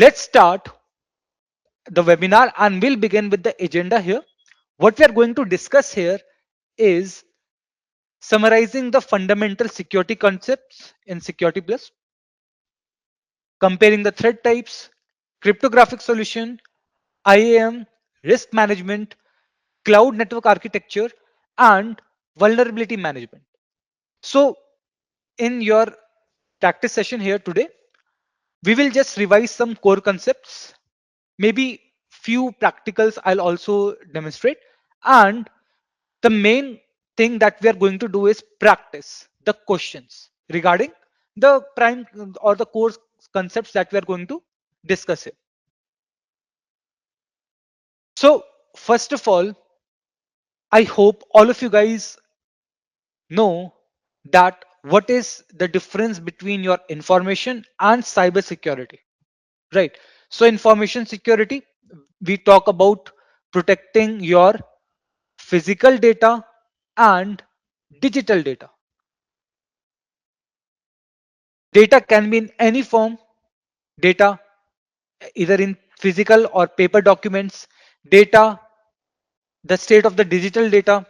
Let's start the webinar and we'll begin with the agenda here. What we are going to discuss here is summarizing the fundamental security concepts in Security Plus, comparing the threat types, cryptographic solution, IAM, risk management, cloud network architecture, and vulnerability management. So, in your practice session here today, we will just revise some core concepts, maybe few practicals I'll also demonstrate, and the main thing that we are going to do is practice the questions regarding the prime or the core concepts that we are going to discuss here. So first of all, I hope all of you guys know that what is the difference between your information and cyber security, right? So information security, we talk about protecting your physical data and digital data. Data can be in any form, data either in physical or paper documents, data, the state of the digital data,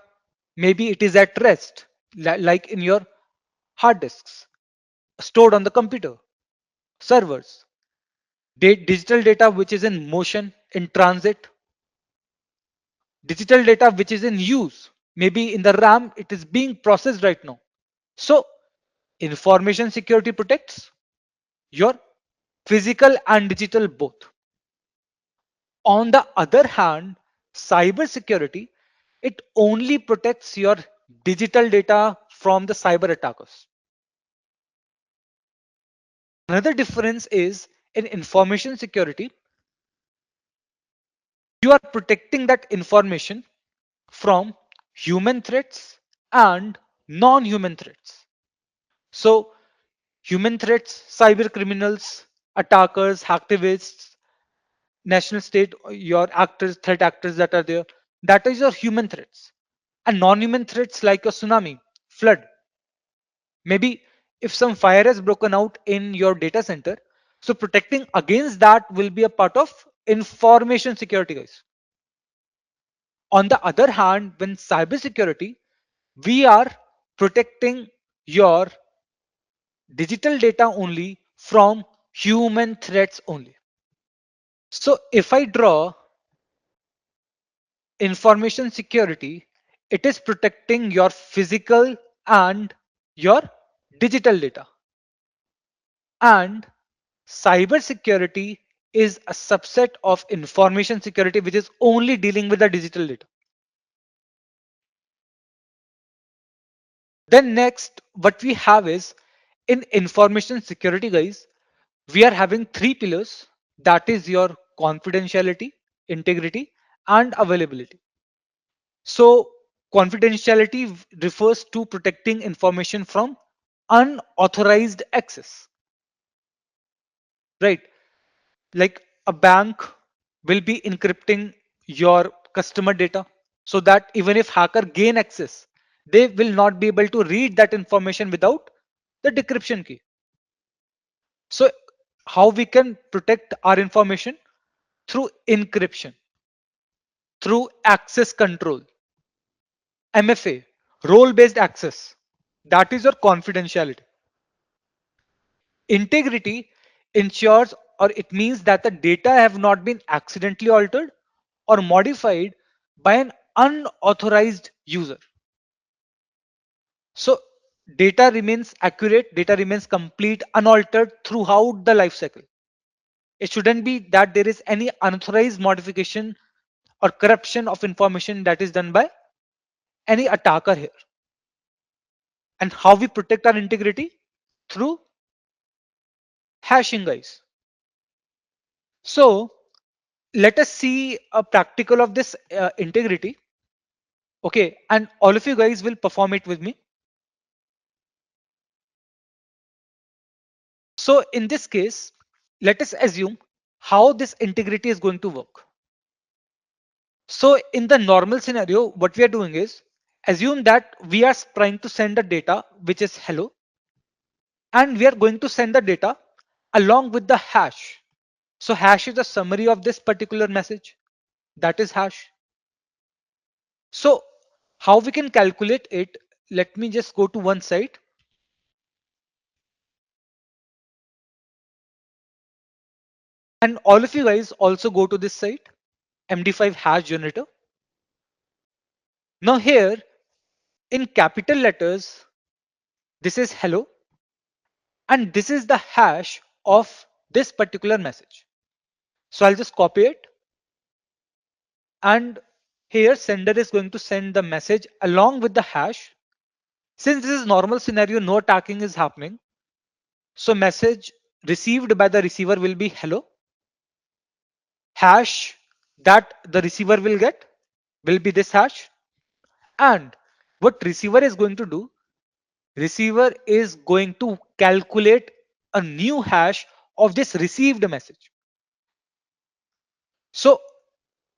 maybe it is at rest, like in your hard disks, stored on the computer, servers, digital data which is in motion, in transit, digital data which is in use, maybe in the RAM, it is being processed right now. So, information security protects your physical and digital both. On the other hand, cybersecurity, it only protects your digital data from the cyber attackers. Another difference is in information security, you are protecting that information from human threats and non-human threats. So human threats, cyber criminals, attackers, hacktivists, national state, your actors, threat actors that are there, that is your human threats. And non-human threats like a tsunami, flood, maybe if some fire has broken out in your data center, so protecting against that will be a part of information security, guys. On the other hand, when cybersecurity, we are protecting your digital data only from human threats only. So if I draw information security, it is protecting your physical and your digital data. And cyber security is a subset of information security which is only dealing with the digital data. Then next, what we have is in information security, guys, we are having three pillars, that is your confidentiality, integrity, and availability. So confidentiality refers to protecting information from unauthorized access, right? Like a bank will be encrypting your customer data so that even if hacker gain access, they will not be able to read that information without the decryption key. So how we can protect our information? Through encryption, through access control, MFA, role based access. That is your confidentiality. Integrity ensures, or it means that the data have not been accidentally altered or modified by an unauthorized user. So data remains accurate, data remains complete, unaltered throughout the life cycle. It shouldn't be that there is any unauthorized modification or corruption of information that is done by any attacker here. And how we protect our integrity? Through hashing, guys. So let us see a practical of this integrity. Okay, and all of you guys will perform it with me. So in this case, let us assume how this integrity is going to work. So in the normal scenario, what we are doing is assume that we are trying to send a data which is hello, and we are going to send the data along with the hash. So hash is a summary of this particular message. That is hash. So how we can calculate it? Let me just go to one site. And all of you guys also go to this site, MD5 hash generator. Now here in capital letters, this is hello. And this is the hash of this particular message. So I'll just copy it. And here sender is going to send the message along with the hash. Since this is normal scenario, no attacking is happening. So message received by the receiver will be hello. Hash that the receiver will get will be this hash. And what receiver is going to do, receiver is going to calculate a new hash of this received message. So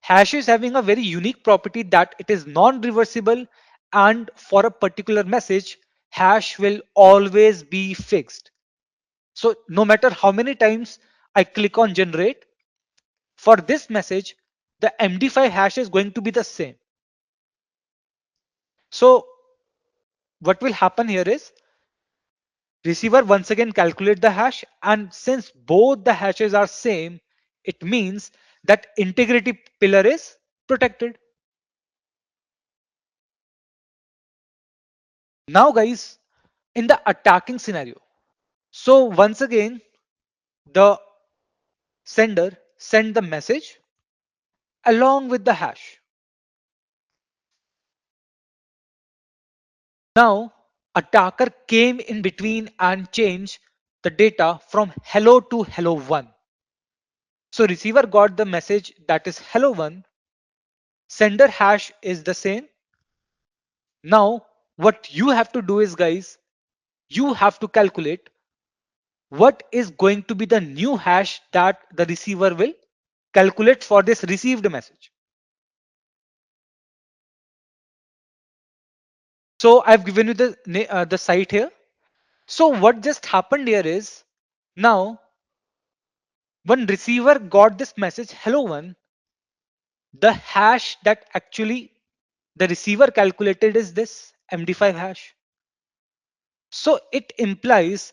hash is having a very unique property that it is non-reversible, and for a particular message, hash will always be fixed. So no matter how many times I click on generate, for this message, the MD5 hash is going to be the same. So what will happen here is receiver once again calculate the hash, and since both the hashes are same, it means that integrity pillar is protected. Now guys, in the attacking scenario, so once again the sender send the message along with the hash. Now attacker came in between and changed the data from hello to hello 1. So receiver got the message that is hello 1, sender hash is the same. Now what you have to do is guys, you have to calculate what is going to be the new hash that the receiver will calculate for this received message. So I've given you the site here. So what just happened here is now when receiver got this message hello 1, the hash that actually the receiver calculated is this MD5 hash. So it implies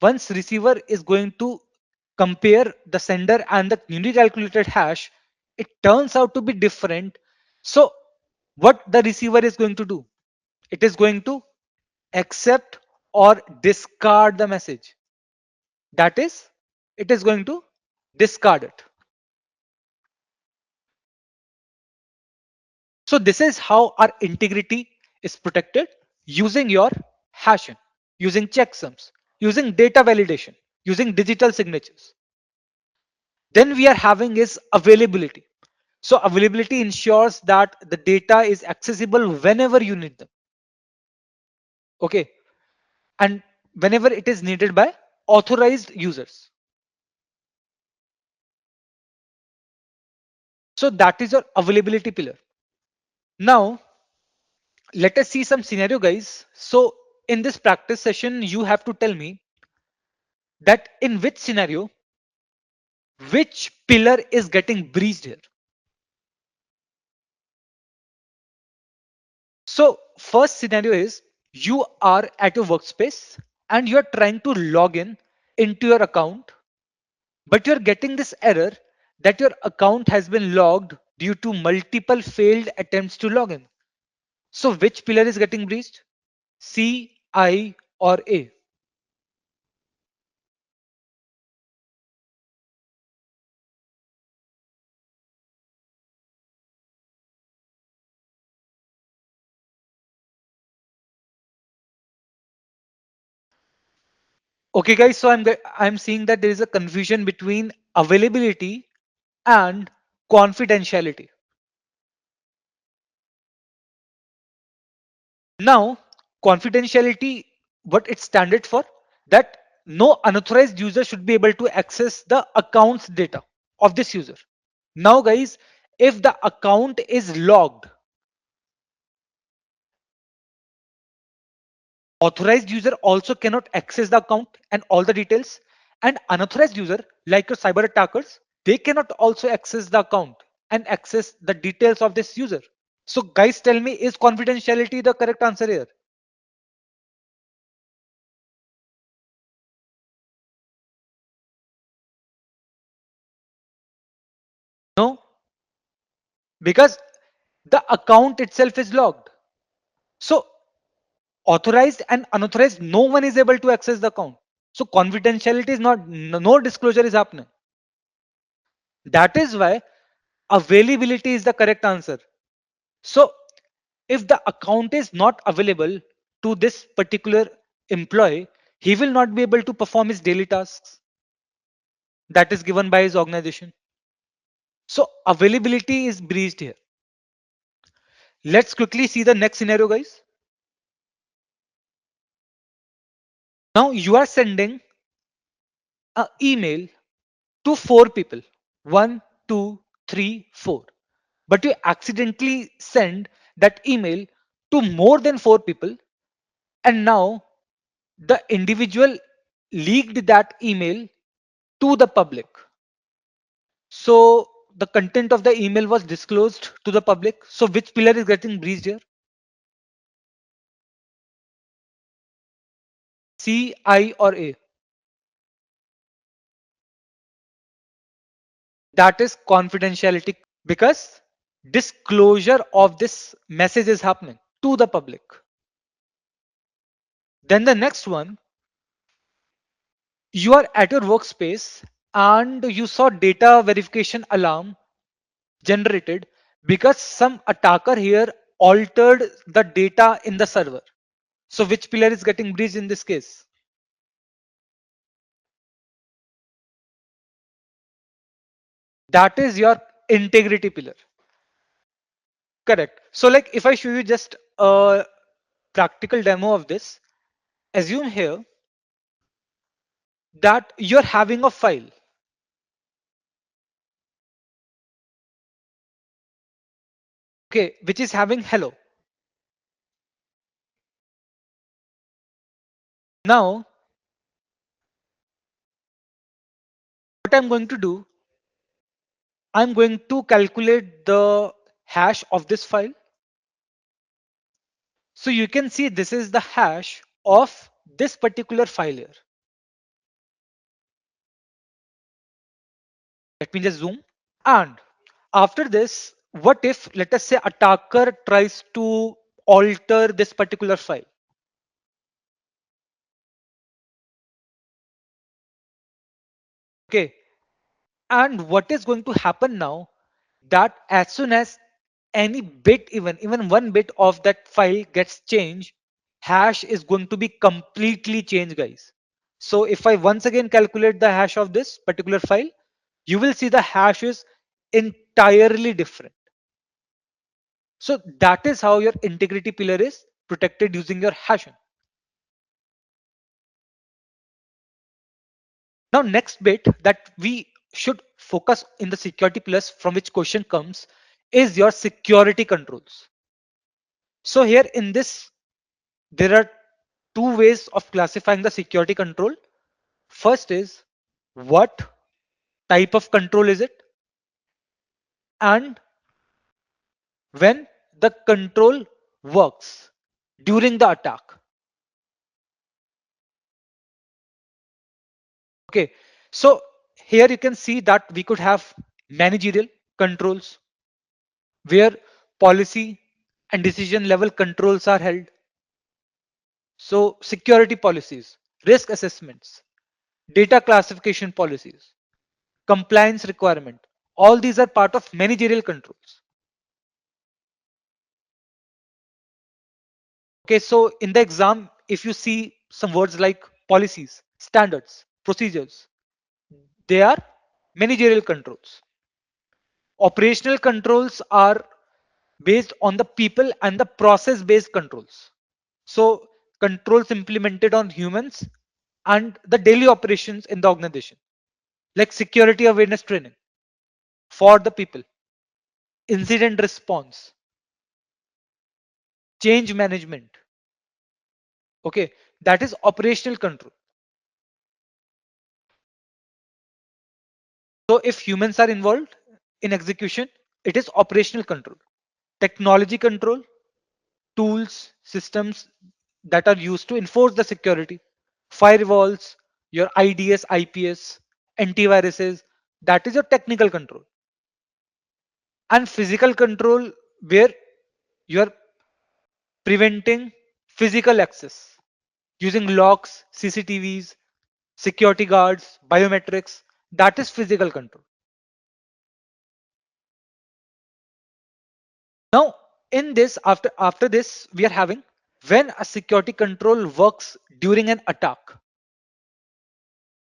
once receiver is going to compare the sender and the newly calculated hash, it turns out to be different. So what the receiver is going to do? It is going to accept or discard the message. That is, it is going to discard it. So this is how our integrity is protected using your hashing, using checksums, using data validation, using digital signatures. Then we are having is availability. So availability ensures that the data is accessible whenever you need them. Okay. And whenever it is needed by authorized users. So that is your availability pillar. Now, let us see some scenario guys. So in this practice session, you have to tell me that in which scenario, which pillar is getting breached here. So first scenario is you are at your workspace and you are trying to log in into your account, but you're getting this error that your account has been logged due to multiple failed attempts to log in. So which pillar is getting breached? C, I, or A? Okay, guys. So I'm seeing that there is a confusion between availability and confidentiality. Now, confidentiality, what it's standard for, that no unauthorized user should be able to access the account's data of this user. Now, guys, if the account is logged, authorized user also cannot access the account and all the details, and unauthorized user like your cyber attackers they cannot also access the account and access the details of this user. So guys, tell me, is confidentiality the correct answer here? No, because the account itself is logged. So authorized and unauthorized, no one is able to access the account. So confidentiality is not, no disclosure is happening. That is why availability is the correct answer. So if the account is not available to this particular employee, he will not be able to perform his daily tasks that is given by his organization. So availability is breached here. Let's quickly see the next scenario, guys. Now you are sending an email to 4 people, one, two, three, four, but you accidentally send that email to more than 4 people, and now the individual leaked that email to the public. So the content of the email was disclosed to the public. So which pillar is getting breached here? C, I, or A? That is confidentiality, because disclosure of this message is happening to the public. Then the next one, you are at your workspace and you saw data verification alarm generated because some attacker here altered the data in the server. So which pillar is getting breached in this case? That is your integrity pillar. Correct. So like if I show you just a practical demo of this, assume here that you're having a file, okay, which is having hello. Now what I'm going to do, I'm going to calculate the hash of this file. So you can see this is the hash of this particular file here. Let me just zoom. And after this, what if, let us say, attacker tries to alter this particular file? Okay. And what is going to happen now, that as soon as any bit, even 1 bit of that file gets changed, hash is going to be completely changed, guys. So if I once again calculate the hash of this particular file, you will see the hash is entirely different. So that is how your integrity pillar is protected using your hashing. Now, next bit that we should focus in the security pillars from which question comes is your security controls. So here in this, there are two ways of classifying the security control. First is what type of control is it, and when the control works during the attack. Okay, so here you can see that we could have managerial controls where policy and decision level controls are held. So security policies, risk assessments, data classification policies, compliance requirement, all these are part of managerial controls. Okay, so in the exam, if you see some words like policies, standards, procedures, they are managerial controls. Operational controls are based on the people and the process based controls. So controls implemented on humans and the daily operations in the organization, like security awareness training for the people, incident response, change management. Okay, that is operational control. So if humans are involved in execution, it is operational control, technology control, tools, systems that are used to enforce the security, firewalls, your IDS, IPS, antiviruses, that is your technical control. And physical control, where you are preventing physical access using locks, CCTVs, security guards, biometrics, that is physical control. Now, in this, after this, we are having when a security control works during an attack.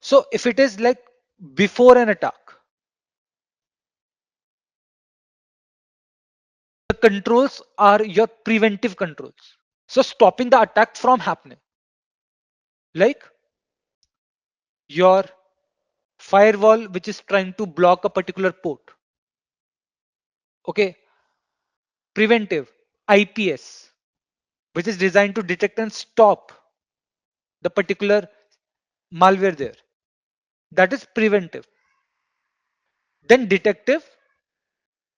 So if it is like before an attack, the controls are your preventive controls. So stopping the attack from happening, like your firewall, which is trying to block a particular port. Okay, preventive IPS, which is designed to detect and stop the particular malware there. That is preventive. Then detective,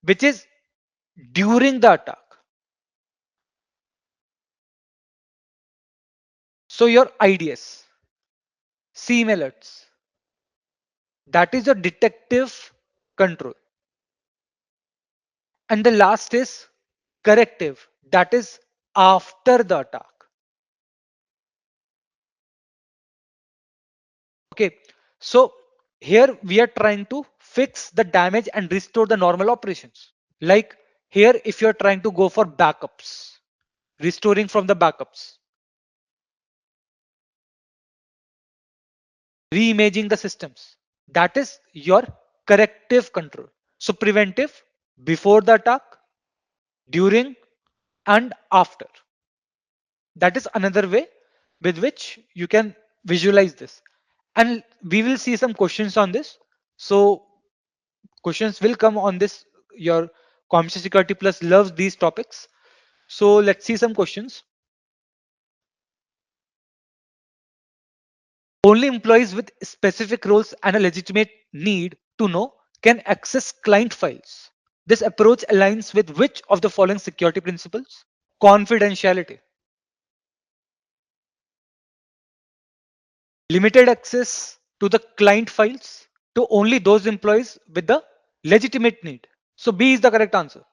which is during the attack. So your IDS, SIEM alerts, that is your detective control. And the last is corrective, that is after the attack. Okay, so here we are trying to fix the damage and restore the normal operations. Like here, if you're trying to go for backups, restoring from the backups, reimaging the systems, that is your corrective control. So preventive, before the attack, during, and after. That is another way with which you can visualize this. And we will see some questions on this. So questions will come on this. Your CompTIA Security Plus loves these topics. So let's see some questions. Only employees with specific roles and a legitimate need to know can access client files. This approach aligns with which of the following security principles? Confidentiality, limited access to the client files to only those employees with the legitimate need. So B is the correct answer.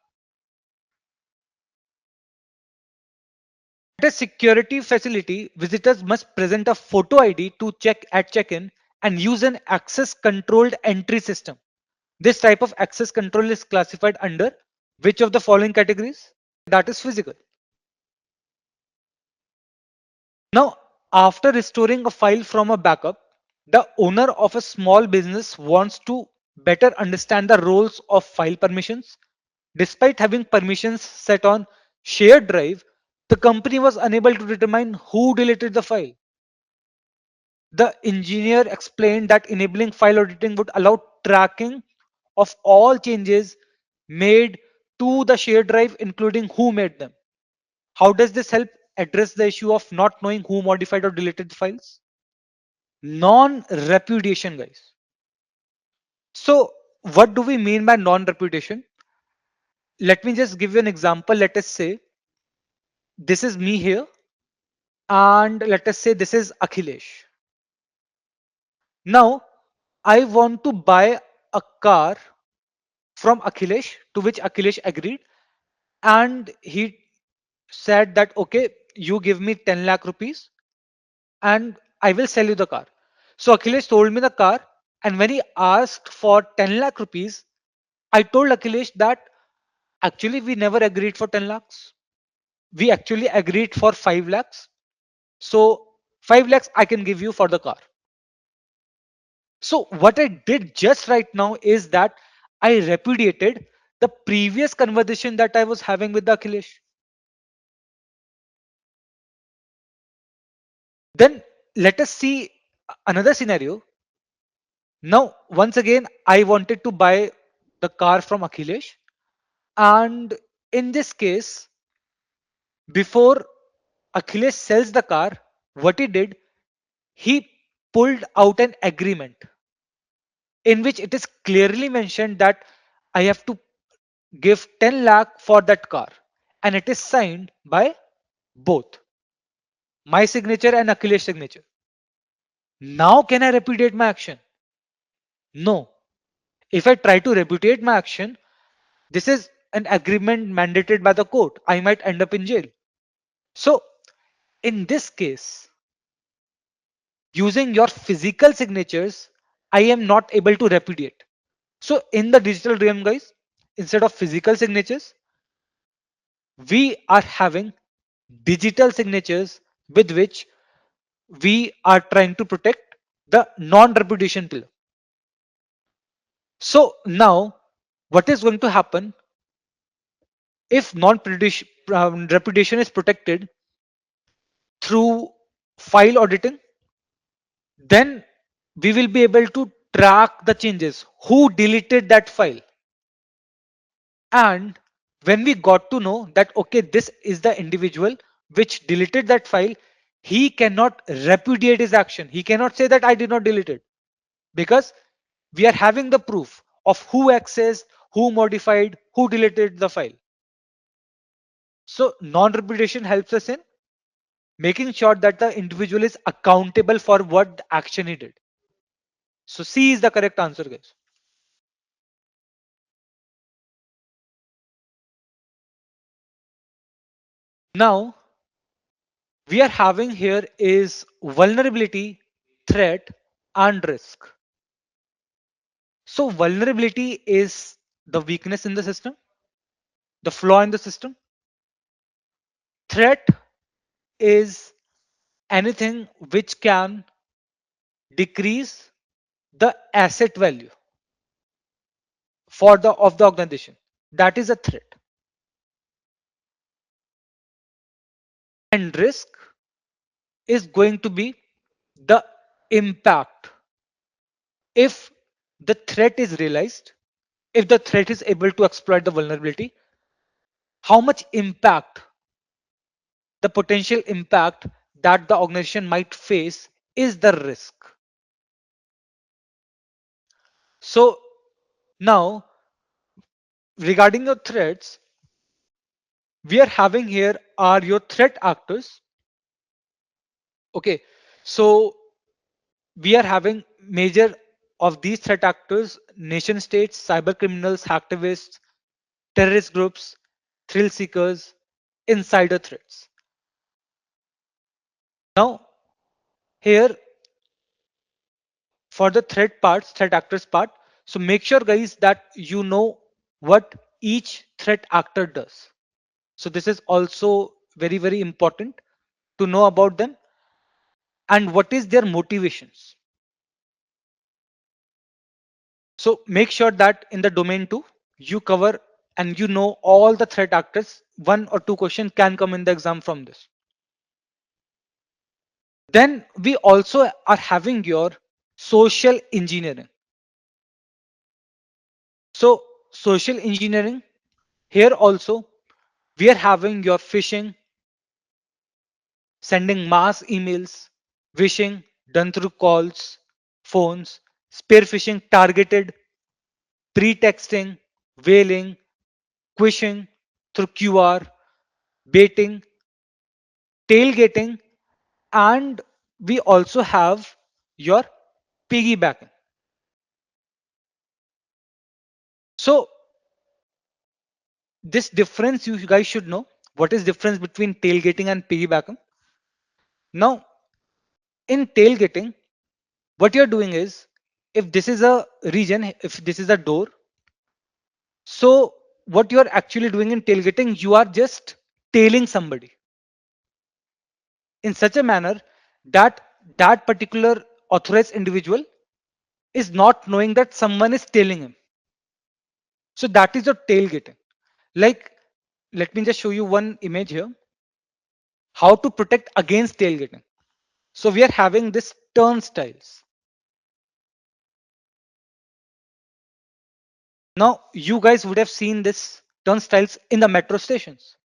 At a security facility, visitors must present a photo ID to check at check-in and use an access controlled entry system. This type of access control is classified under which of the following categories? That is physical. Now, after restoring a file from a backup, the owner of a small business wants to better understand the roles of file permissions. Despite having permissions set on shared drive, the company was unable to determine who deleted the file. The engineer explained that enabling file auditing would allow tracking of all changes made to the shared drive, including who made them. How does this help address the issue of not knowing who modified or deleted the files? Non-repudiation, guys. So what do we mean by non-repudiation? Let me just give you an example. Let us say this is me here, and let us say this is Akhilesh. Now I want to buy a car from Akhilesh, to which Akhilesh agreed, and he said that okay, you give me 10 lakh rupees and I will sell you the car. So Akhilesh sold me the car, and when he asked for 10 lakh rupees, I told Akhilesh that actually we never agreed for 10 lakhs. We actually agreed for 5 lakhs. So 5 lakhs I can give you for the car. So what I did just right now is that I repudiated the previous conversation that I was having with the Akhilesh. Then let us see another scenario. Now, once again, I wanted to buy the car from Akhilesh. And in this case, before Akhilesh sells the car, what he did, he pulled out an agreement in which it is clearly mentioned that I have to give 10 lakh for that car, and it is signed by both my signature and Akhilesh's signature. Now, can I repudiate my action? No. If I try to repudiate my action, this is an agreement mandated by the court. I might end up in jail. So, in this case, using your physical signatures, I am not able to repudiate. So, in the digital realm, guys, instead of physical signatures, we are having digital signatures with which we are trying to protect the non-repudiation pillar. So now, what is going to happen if non-repudiation is protected through file auditing? Then we will be able to track the changes, who deleted that file. And when we got to know that, okay, this is the individual which deleted that file, he cannot repudiate his action. He cannot say that I did not delete it, because we are having the proof of who accessed, who modified, who deleted the file. So non-repudiation helps us in making sure that the individual is accountable for what action he did. So C is the correct answer, guys. Now we are having here is vulnerability, threat, and risk. So vulnerability is the weakness in the system, the flaw in the system. Threat is anything which can decrease the asset value for the of the organization. That is a threat. And risk is going to be the impact. If the threat is realized, if the threat is able to exploit the vulnerability, how much impact, the potential impact that the organization might face is the risk. So now, regarding your threats, we are having here are your threat actors. Okay, so we are having major of these threat actors: nation states, cyber criminals, hacktivists, terrorist groups, thrill seekers, insider threats. Now, here for the threat actors part, so make sure, guys, that you know what each threat actor does. So this is also very, very important to know about them and what is their motivations. So make sure that in the domain 2, you cover and you know all the threat actors. One or two questions can come in the exam from this. Then we also are having your social engineering. So social engineering, here also we are having your phishing, sending mass emails, wishing done through calls, phones, spear phishing targeted, pretexting, whaling, quishing through QR, baiting, tailgating, and we also have your piggybacking. So this difference, you guys should know what is difference between tailgating and piggybacking. Now, in tailgating, what you're doing is, if this is a region, if this is a door, so what you're actually doing in tailgating, you are just tailing somebody in such a manner that that particular authorized individual is not knowing that someone is tailing him. So that is your tailgating. Like, let me just show you one image here. How to protect against tailgating. So we are having this turnstiles. Now you guys would have seen this turnstiles in the metro stations.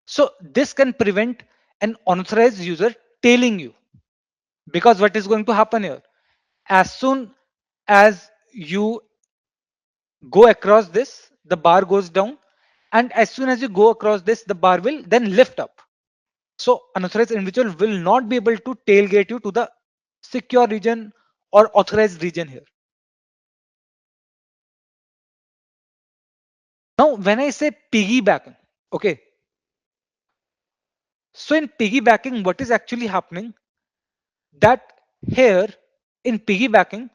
So this can prevent an unauthorized user tailing you, because what is going to happen here? As soon as you go across this, the bar goes down, and as soon as you go across this, the bar will then lift up. So unauthorized individual will not be able to tailgate you to the secure region or authorized region here. Now, when I say piggybacking, okay, so in piggybacking, what is actually happening that here in piggybacking,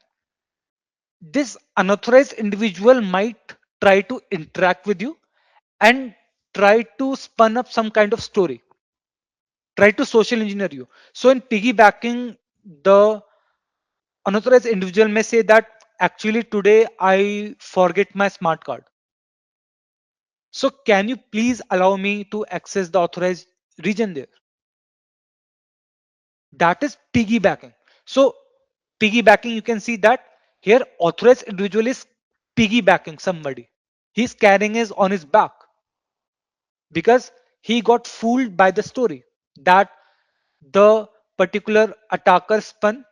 this unauthorized individual might try to interact with you and try to spun up some kind of story, try to social engineer you. So in piggybacking, the unauthorized individual may say that actually today I forget my smart card. So can you please allow me to access the authorized region there? That is piggybacking. So piggybacking, you can see that here authorized individual is piggybacking somebody. He's carrying his on his back because he got fooled by the story that the particular attacker spun.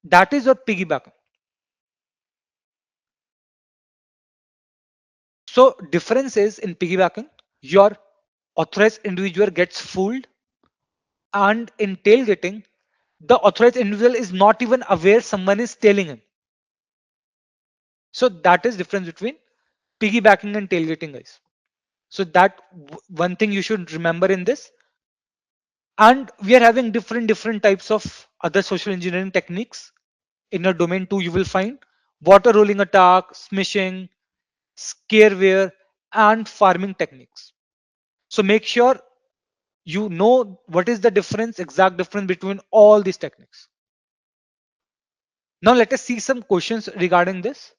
That is your piggybacking. So difference is in piggybacking, your authorized individual gets fooled, and in tailgating, the authorized individual is not even aware someone is tailing him. So that is difference between piggybacking and tailgating, guys. So that one thing you should remember in this. And we are having different types of other social engineering techniques. In your domain 2, you will find water rolling attack, smishing, scareware, and farming techniques. So make sure you know what is the difference, exact difference between all these techniques. Now let us see some questions regarding this.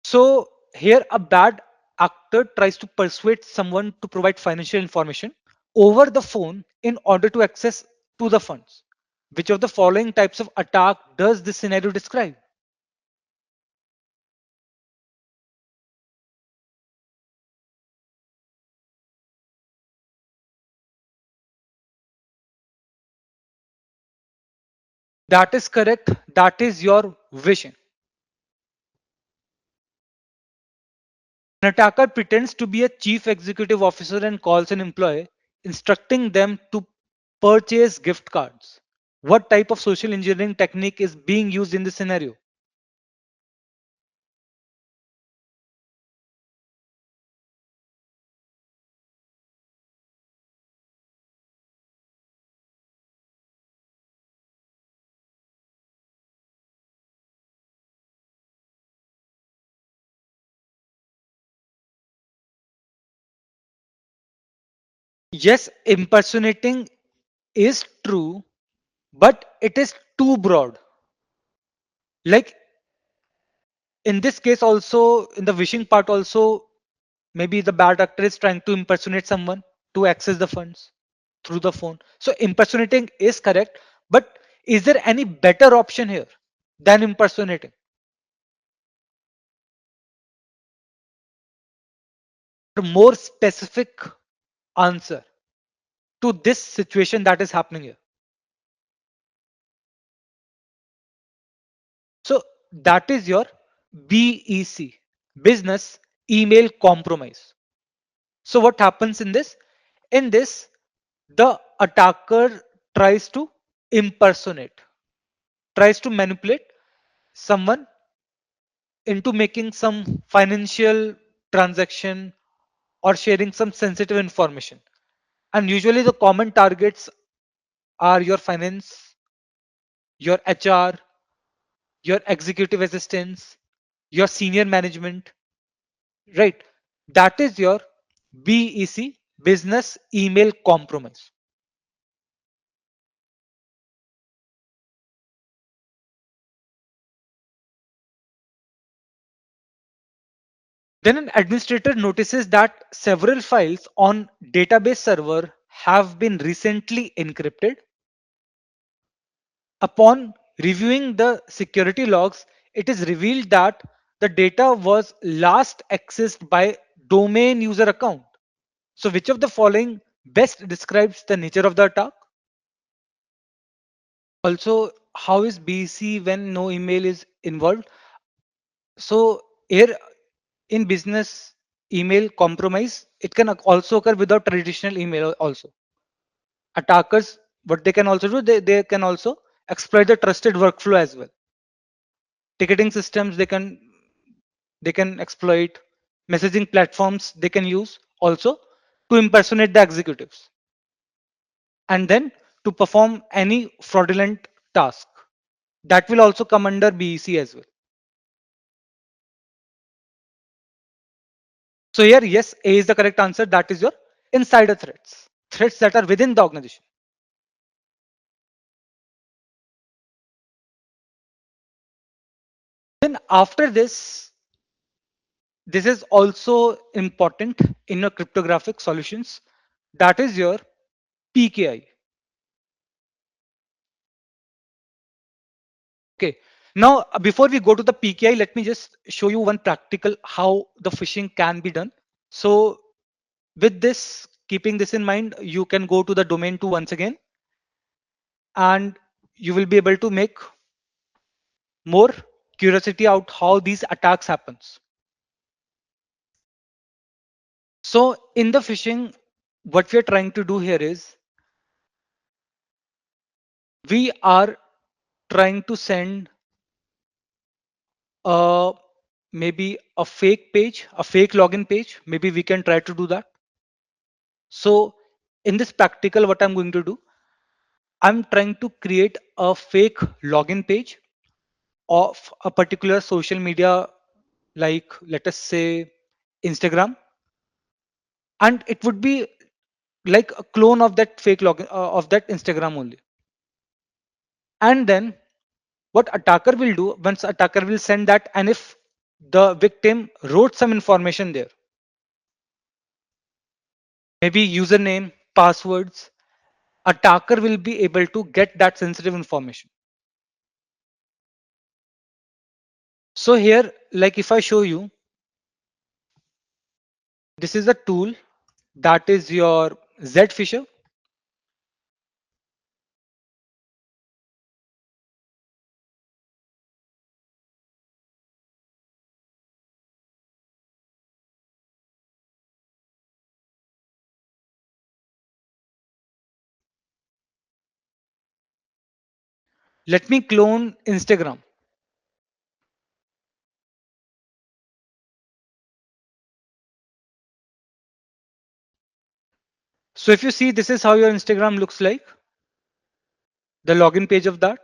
So here a bad actor tries to persuade someone to provide financial information over the phone in order to access to the funds. Which of the following types of attack does this scenario describe? That is correct. That is your vision. An attacker pretends to be a chief executive officer and calls an employee, instructing them to purchase gift cards. What type of social engineering technique is being used in this scenario? Yes, impersonating is true, but it is too broad. Like in this case, also in the wishing part, also maybe the bad actor is trying to impersonate someone to access the funds through the phone. So impersonating is correct, but is there any better option here than impersonating? A more specific answer to this situation that is happening here. So that is your BEC, business email compromise. So what happens in this? In this, the attacker tries to impersonate, tries to manipulate someone into making some financial transaction or sharing some sensitive information. And usually the common targets are your finance, your HR, your executive assistants, your senior management, right? That is your BEC, business email compromise. Then an administrator notices that several files on database server have been recently encrypted. Upon reviewing the security logs, it is revealed that the data was last accessed by domain user account. So which of the following best describes the nature of the attack? Also, how is BC when no email is involved? So here in business email compromise, it can also occur without traditional email also. Attackers, what they can also do, they can also exploit the trusted workflow as well. Ticketing systems they can exploit, messaging platforms they can use also to impersonate the executives, and then to perform any fraudulent task. That will also come under BEC as well. So here, yes, A is the correct answer. That is your insider threats, threats that are within the organization. Then after this is also important in your cryptographic solutions. That is your PKI. Okay. Now, before we go to the PKI, let me just show you one practical how the phishing can be done. So with this, keeping this in mind, you can go to the domain 2 once again, and you will be able to make more curiosity out how these attacks happens. So in the phishing, what we are trying to do here is we are trying to send uh, maybe a fake page, a fake login page. Maybe we can try to do that. So in this practical, what I'm going to do, I'm trying to create a fake login page of a particular social media, like let us say Instagram, and it would be like a clone of that fake login of that Instagram only. And then what attacker will do, once attacker will send that, and if the victim wrote some information there, maybe username, passwords, attacker will be able to get that sensitive information. So here, like if I show you, this is a tool that is your 𝗏𝗍. Let me clone Instagram. So if you see, this is how your Instagram looks like, the login page of that.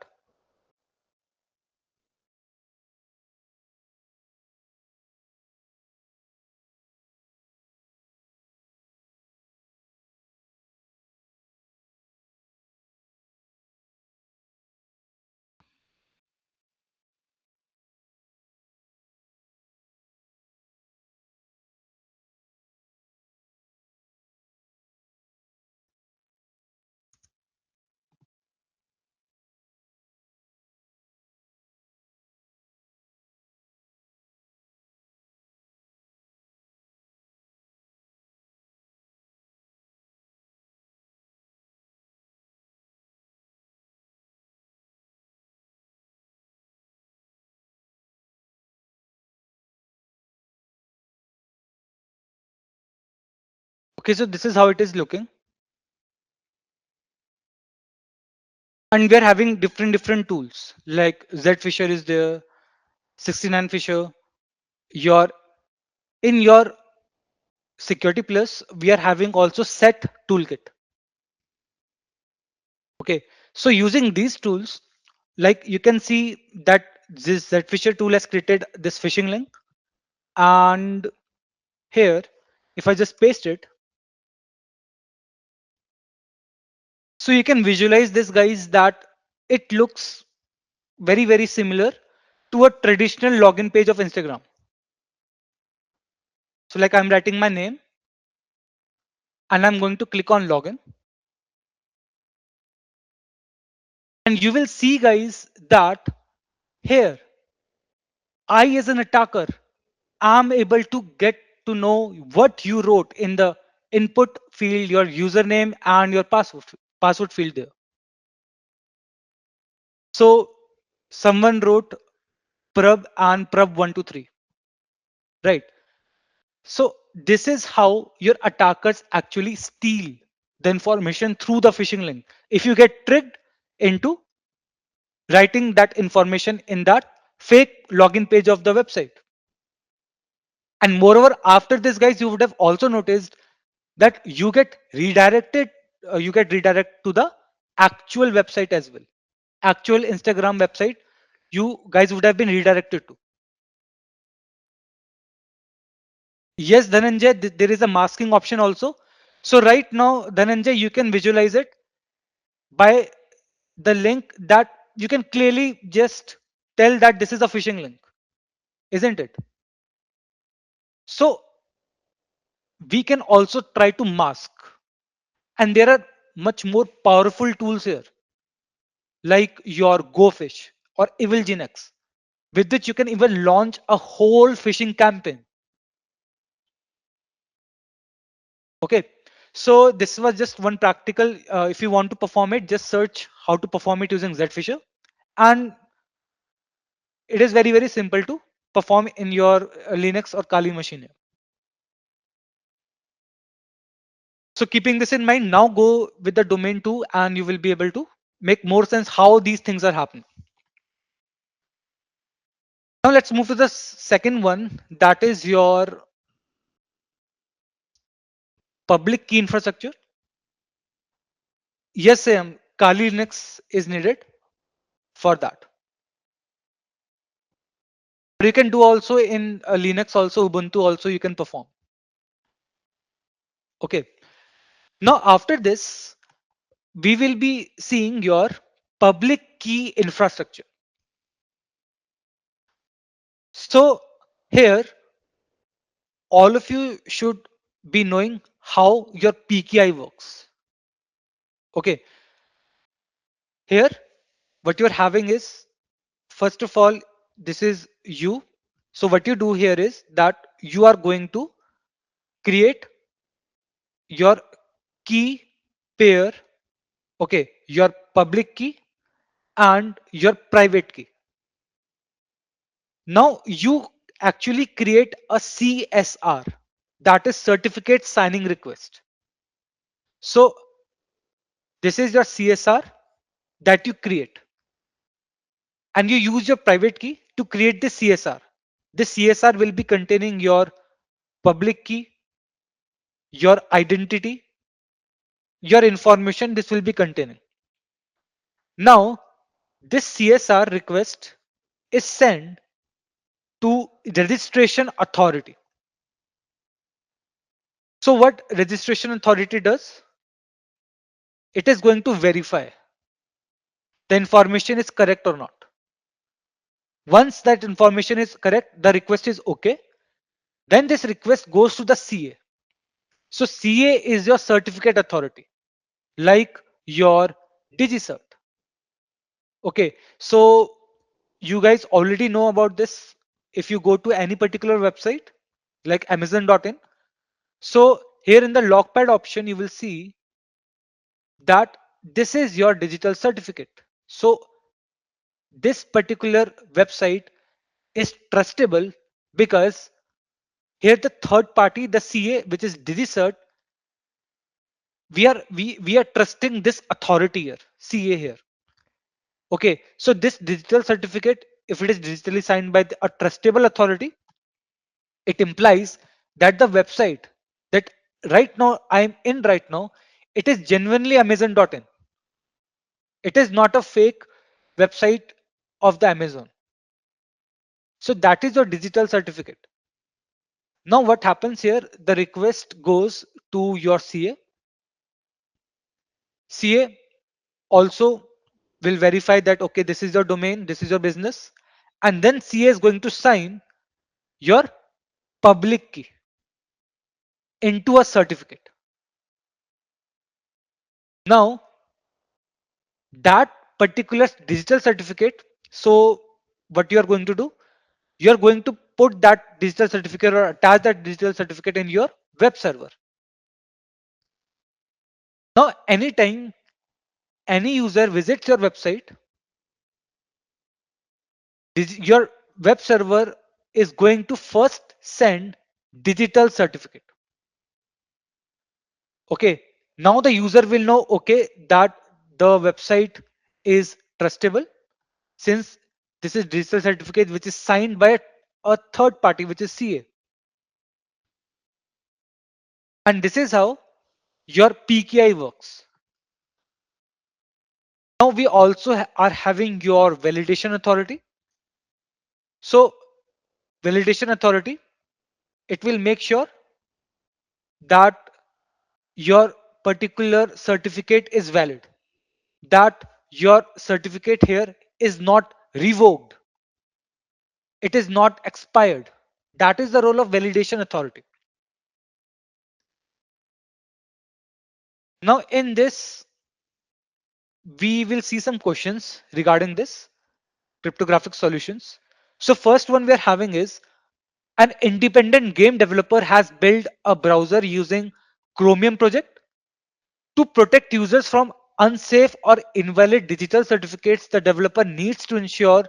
Okay, so this is how it is looking. And we are having different tools like 𝗏𝗍 is there, 69 Fisher. Your in your Security Plus, we are having also set toolkit. Okay, so using these tools, like you can see that this 𝗏𝗍 tool has created this phishing link, and here, if I just paste it, so you can visualize this, guys, that it looks very similar to a traditional login page of Instagram. So like I'm writing my name and I'm going to click on login, and you will see, guys, that here I as an attacker am able to get to know what you wrote in the input field, your username and your password field there. So someone wrote prab and prab 123, right? So this is how your attackers actually steal the information through the phishing link. If you get tricked into writing that information in that fake login page of the website. And moreover, after this, guys, you would have also noticed that you get redirected to the actual website as well. Actual Instagram website, you guys would have been redirected to. Yes, Dhananjay, there is a masking option also. So right now, Dhananjay, you can visualize it by the link that you can clearly just tell that this is a phishing link, isn't it? So we can also try to mask. And there are much more powerful tools here, like your GoFish or EvilGenX, with which you can even launch a whole phishing campaign. Okay. So this was just one practical. If you want to perform it, just search how to perform it using Zfisher, and it is very very simple to perform in your Linux or Kali machine. So keeping this in mind, now go with the domain 2 and you will be able to make more sense how these things are happening. Now let's move to the second one, that is your public key infrastructure. Yes, Sam, Kali Linux is needed for that. Or you can do also in Linux, also Ubuntu, also you can perform. Okay. Now after this, we will be seeing your public key infrastructure. So here, all of you should be knowing how your PKI works. Okay. Here, what you're having is, first of all, this is you. So what you do here is that you are going to create your key pair, okay, your public key and your private key. Now you actually create a CSR, that is certificate signing request. So this is your CSR that you create, and you use your private key to create this CSR. This CSR will be containing your public key, your identity, your information. This will be containing. Now this CSR request is sent to registration authority. So what registration authority does? It is going to verify the information is correct or not. Once that information is correct, the request is okay. Then this request goes to the CA. So CA is your certificate authority, like your DigiCert. Okay, so you guys already know about this. If you go to any particular website like Amazon.in, so here in the logpad option, you will see that this is your digital certificate. So this particular website is trustable because here the third party, the CA, which is DigiCert, we are trusting this authority here, CA here. Okay, so this digital certificate, if it is digitally signed by a trustable authority, it implies that the website that right now I'm in right now, it is genuinely Amazon.in. It is not a fake website of the Amazon. So that is your digital certificate. Now what happens here? The request goes to your CA. CA also will verify that okay, this is your domain, this is your business, and then CA is going to sign your public key into a certificate. Now that particular digital certificate, so what you are going to do, you are going to put that digital certificate or attach that digital certificate in your web server. Now anytime any user visits your website, Your web server is going to first send digital certificate. Okay, now the user will know, okay, that the website is trustable, since this is digital certificate which is signed by a third party, which is CA. And this is how your PKI works. Now we also are having your validation authority. So validation authority, it will make sure that your particular certificate is valid, that your certificate here is not revoked, it is not expired. That is the role of validation authority. Now in this, we will see some questions regarding this cryptographic solutions. So first one we are having is, an independent game developer has built a browser using Chromium project to protect users from unsafe or invalid digital certificates. The developer needs to ensure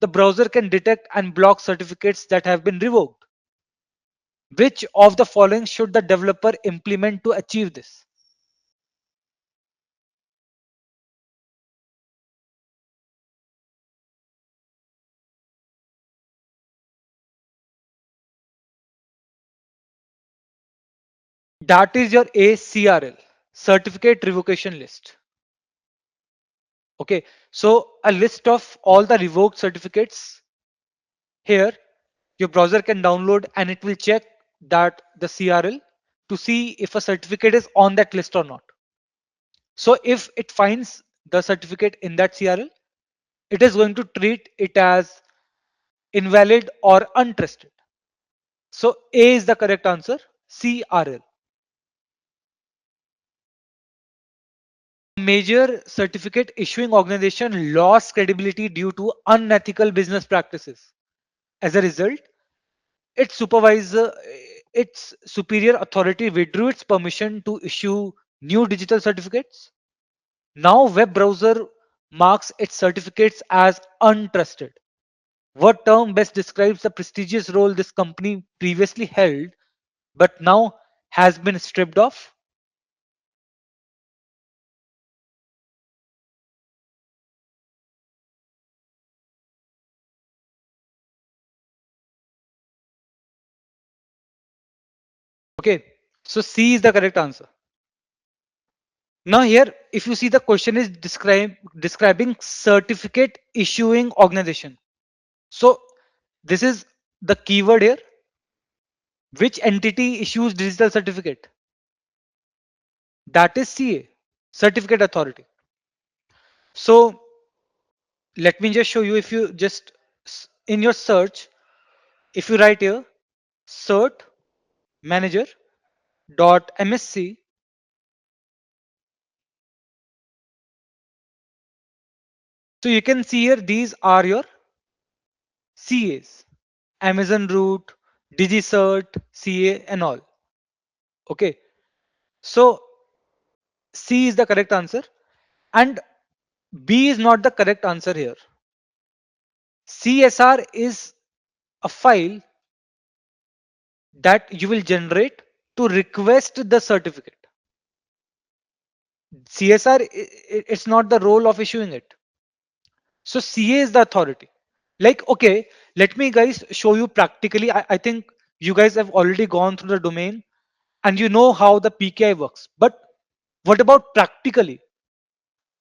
the browser can detect and block certificates that have been revoked. Which of the following should the developer implement to achieve this? That is your ACRL, certificate revocation list. Okay, so a list of all the revoked certificates. Here, your browser can download and it will check that the CRL to see if a certificate is on that list or not. So if it finds the certificate in that CRL, it is going to treat it as invalid or untrusted. So A is the correct answer, CRL. Major certificate issuing organization lost credibility due to unethical business practices. As a result, its supervisor, its superior authority withdrew its permission to issue new digital certificates. Now web browser marks its certificates as untrusted. What term best describes the prestigious role this company previously held but now has been stripped of? Okay, so C is the correct answer. Now here, if you see, the question is describing certificate issuing organization. So this is the keyword here. Which entity issues digital certificate? That is CA, certificate authority. So let me just show you. If you just in your search, if you write here cert manager dot msc, so you can see here these are your CAs: Amazon root, DigiCert, CA, and all. Okay, so C is the correct answer, and B is not the correct answer here. CSR is a file that you will generate to request the certificate. CSR, it's not the role of issuing it. So CA is the authority. Like, okay, let me guys show you practically. I think you guys have already gone through the domain and you know how the PKI works. But what about practically?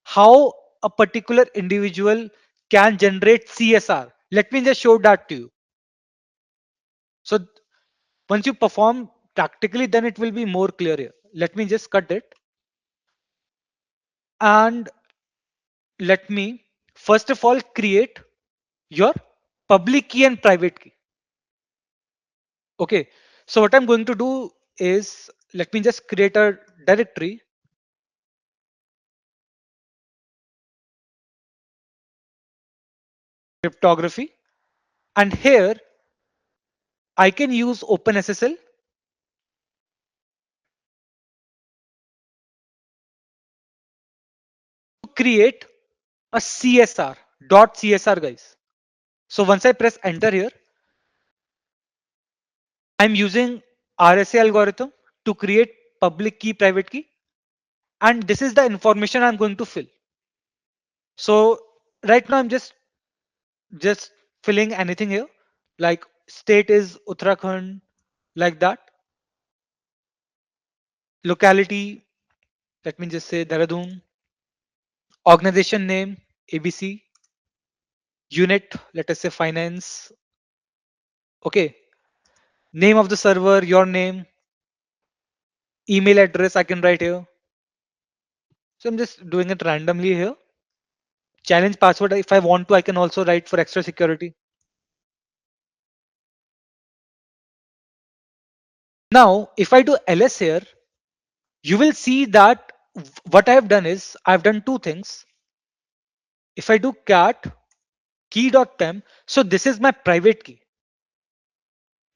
How a particular individual can generate CSR? Let me just show that to you. So once you perform practically, then it will be more clear here. Let me just cut it, and let me first of all create your public key and private key. Okay, so what I'm going to do is, let me just create a directory, cryptography, and here I can use OpenSSL to create a CSR, .csr guys. So once I press enter here, I'm using RSA algorithm to create public key, private key. And this is the information I'm going to fill. So right now I'm just filling anything here, like state is Uttarakhand, like that. Locality, let me just say Dehradun. Organization name, ABC. Unit, let us say finance. Okay. Name of the server, your name. Email address I can write here. So I'm just doing it randomly here. Challenge password, if I want to, I can also write for extra security. Now, if I do ls here, you will see that what I have done is I've done two things. If I do cat key.temp, so this is my private key.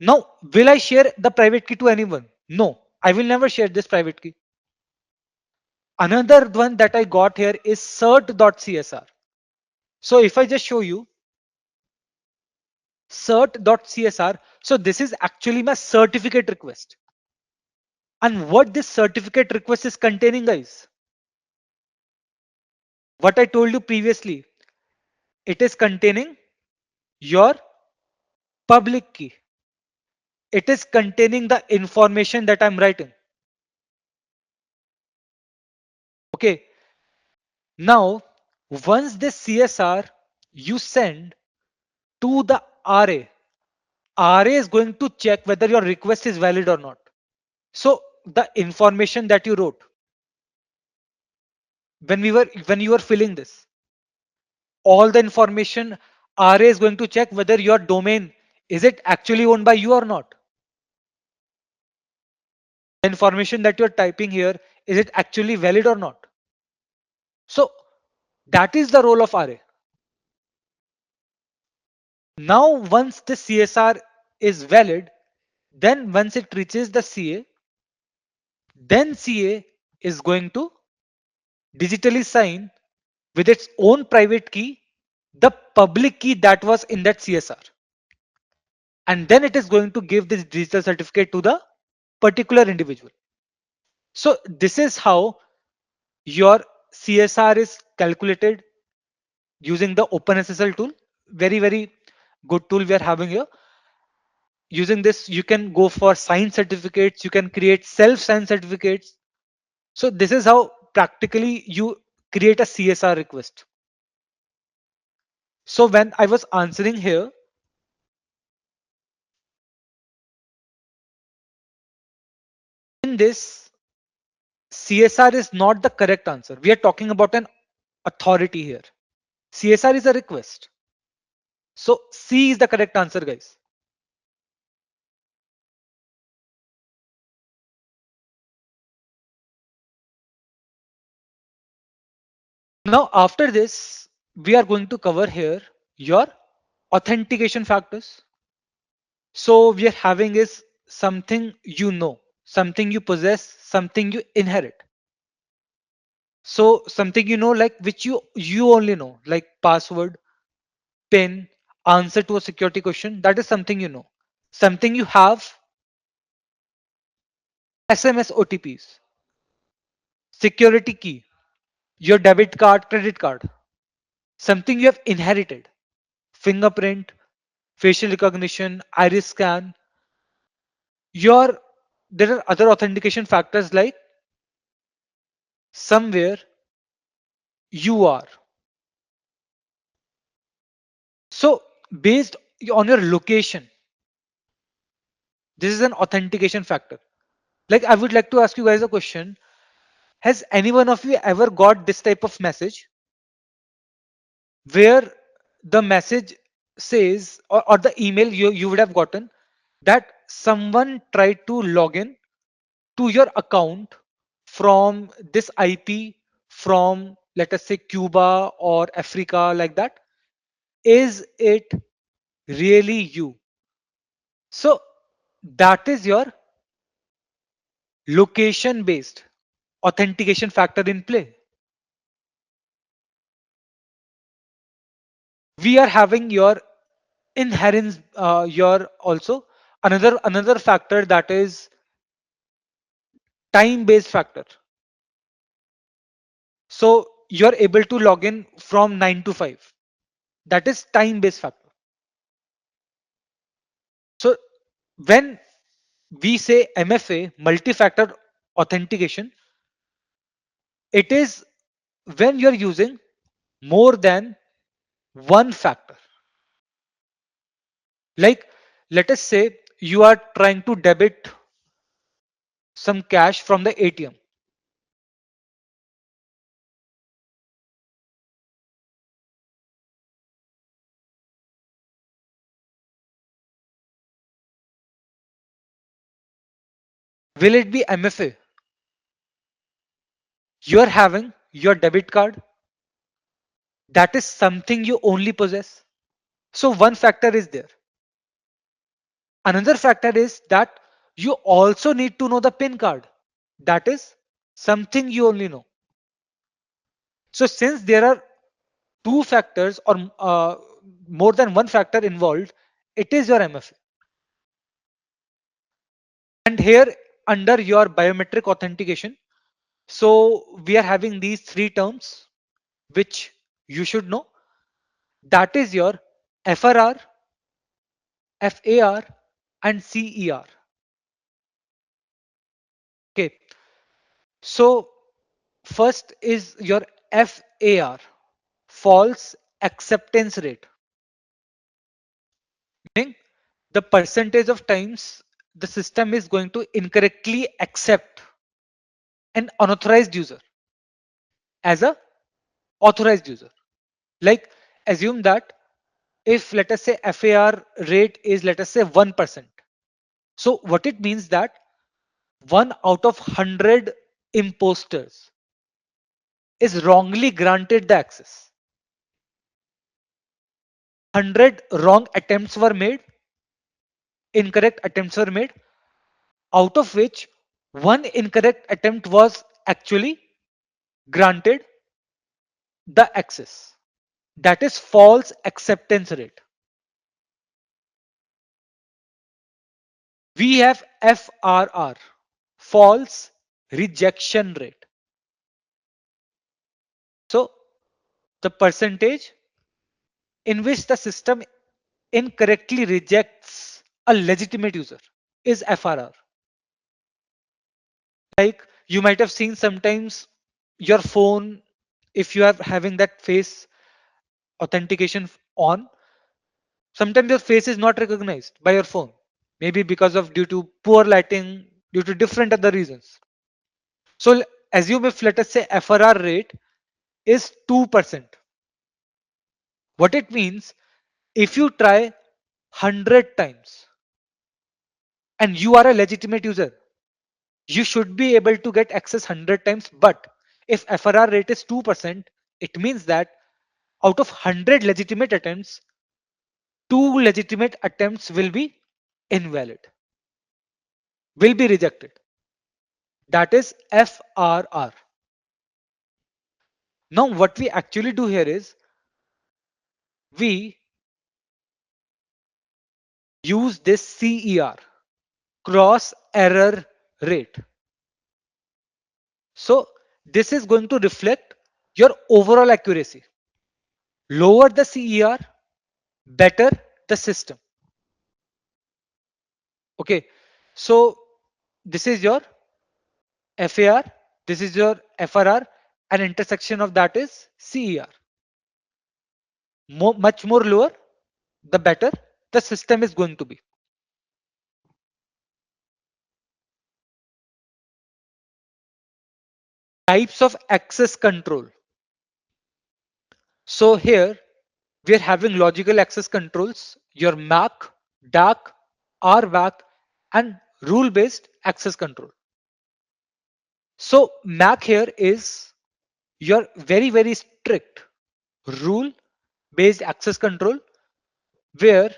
Now, will I share the private key to anyone? No, I will never share this private key. Another one that I got here is cert.csr. So if I just show you cert.csr, so this is actually my certificate request. And what this certificate request is containing, guys? What I told you previously, it is containing your public key. It is containing the information that I'm writing. Okay. Now, once this CSR you send to the RA, RA is going to check whether your request is valid or not. So the information that you wrote when you were filling this, all the information, RA is going to check whether your domain is it actually owned by you or not. The information that you're typing here, is it actually valid or not? So that is the role of RA. Now, once the CSR is valid, then once it reaches the CA, then CA is going to digitally sign with its own private key the public key that was in that CSR. And then it is going to give this digital certificate to the particular individual. So this is how your CSR is calculated using the OpenSSL tool. Very, very good tool we are having here. Using this, you can go for signed certificates, you can create self-signed certificates. So this is how practically you create a CSR request. So when I was answering here, in this, CSR is not the correct answer. We are talking about an authority here. CSR is a request. So C is the correct answer, guys. Now after this, we are going to cover here your authentication factors. So we are having is something you know, something you possess, something you inherit. So something you know, like which you only know, like password, pin, answer to a security question. That is something you know. Something you have, SMS OTPs, security key, your debit card, credit card. Something you have inherited, fingerprint, facial recognition, iris scan. Your There are other authentication factors like somewhere you are. So based on your location, this is an authentication factor. Like I would like to ask you guys a question. Has any one of you ever got this type of message where the message says, or the email you would have gotten that someone tried to log in to your account from this IP from, let us say, Cuba or Africa, like that? Is it really you? So that is your location based authentication factor in play. We are having your inherent your also another factor, that is time based factor. So you're able to log in from 9 to 5. That is time based factor. So when we say MFA, multi-factor authentication, it is when you're using more than one factor. Like, let us say you are trying to debit some cash from the ATM. Will it be MFA? You're having your debit card. That is something you only possess. So one factor is there. Another factor is that you also need to know the PIN card. That is something you only know. So since there are two factors or more than one factor involved, it is your MFA. And here under your biometric authentication, so we are having these three terms which you should know. That is your FRR, FAR, and CER. Okay. So first is your FAR, false acceptance rate, meaning the percentage of times the system is going to incorrectly accept an unauthorized user as a authorized user. Like, assume that if let us say FAR rate is let us say 1%. So what it means that 1 out of 100 imposters is wrongly granted the access. 100 wrong attempts were made, incorrect attempts were made, out of which one incorrect attempt was actually granted the access. That is false acceptance rate. We have FRR, false rejection rate. So the percentage in which the system incorrectly rejects a legitimate user is FRR. Like, you might have seen sometimes your phone, if you are having that face authentication on, sometimes your face is not recognized by your phone, maybe because of due to poor lighting, due to different other reasons. So assume if let us say FRR rate is 2%. What it means, if you try 100 times and you are a legitimate user, you should be able to get access 100 times. But if FRR rate is 2%, it means that out of 100 legitimate attempts, 2 legitimate attempts will be invalid, will be rejected. That is FRR. Now what we actually do here is we use this CER, cross error rate. So this is going to reflect your overall accuracy. Lower the CER, better the system. Okay. So this is your FAR, this is your FRR, and intersection of that is CER. Much more lower, the better the system is going to be. Types of access control. So here we are having logical access controls, your MAC, DAC, RBAC, and rule-based access control. So MAC here is your very strict rule-based access control where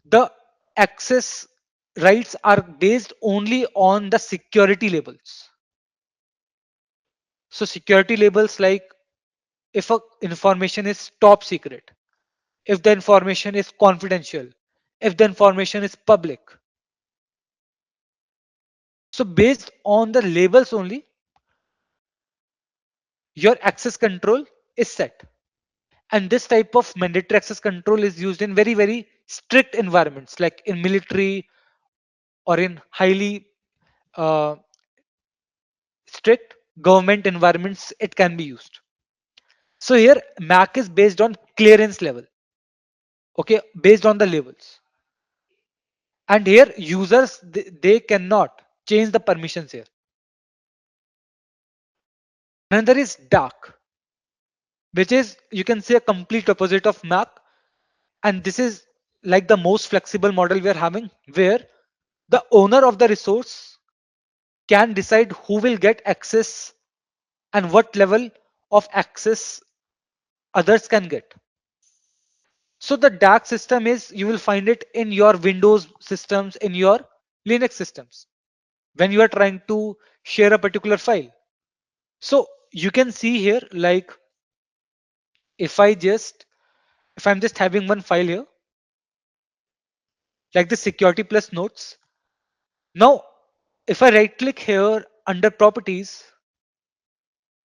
the access rights are based only on the security labels. So security labels like if a information is top secret, if the information is confidential, if the information is public. So based on the labels only, your access control is set. And this type of mandatory access control is used in very, very strict environments like in military or in highly uh, strict government environments. It can be used. So here MAC is based on clearance level, okay, based on the levels. And here users, they cannot change the permissions here. Another is dark, which is, you can say, a complete opposite of MAC. And this is like the most flexible model we are having, where the owner of the resource can decide who will get access and what level of access others can get. So the dark system is, you will find it in your Windows systems, in your Linux systems, when you are trying to share a particular file. So you can see here, like if I just, if I'm just having one file here, like the security plus notes. Now, if I right click here under properties,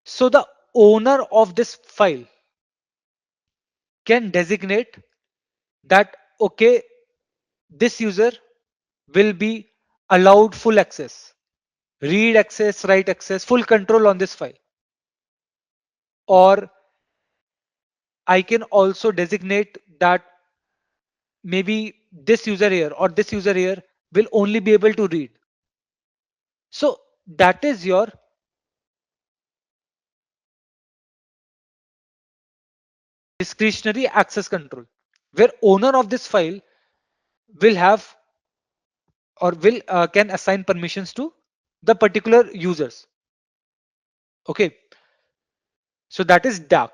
so the owner of this file can designate that, okay, this user will be allowed full access, read access, write access, full control on this file. Or I can also designate that maybe this user here or this user here will only be able to read. So that is your discretionary access control, where owner of this file will have or will can assign permissions to the particular users. Okay, so that is dark.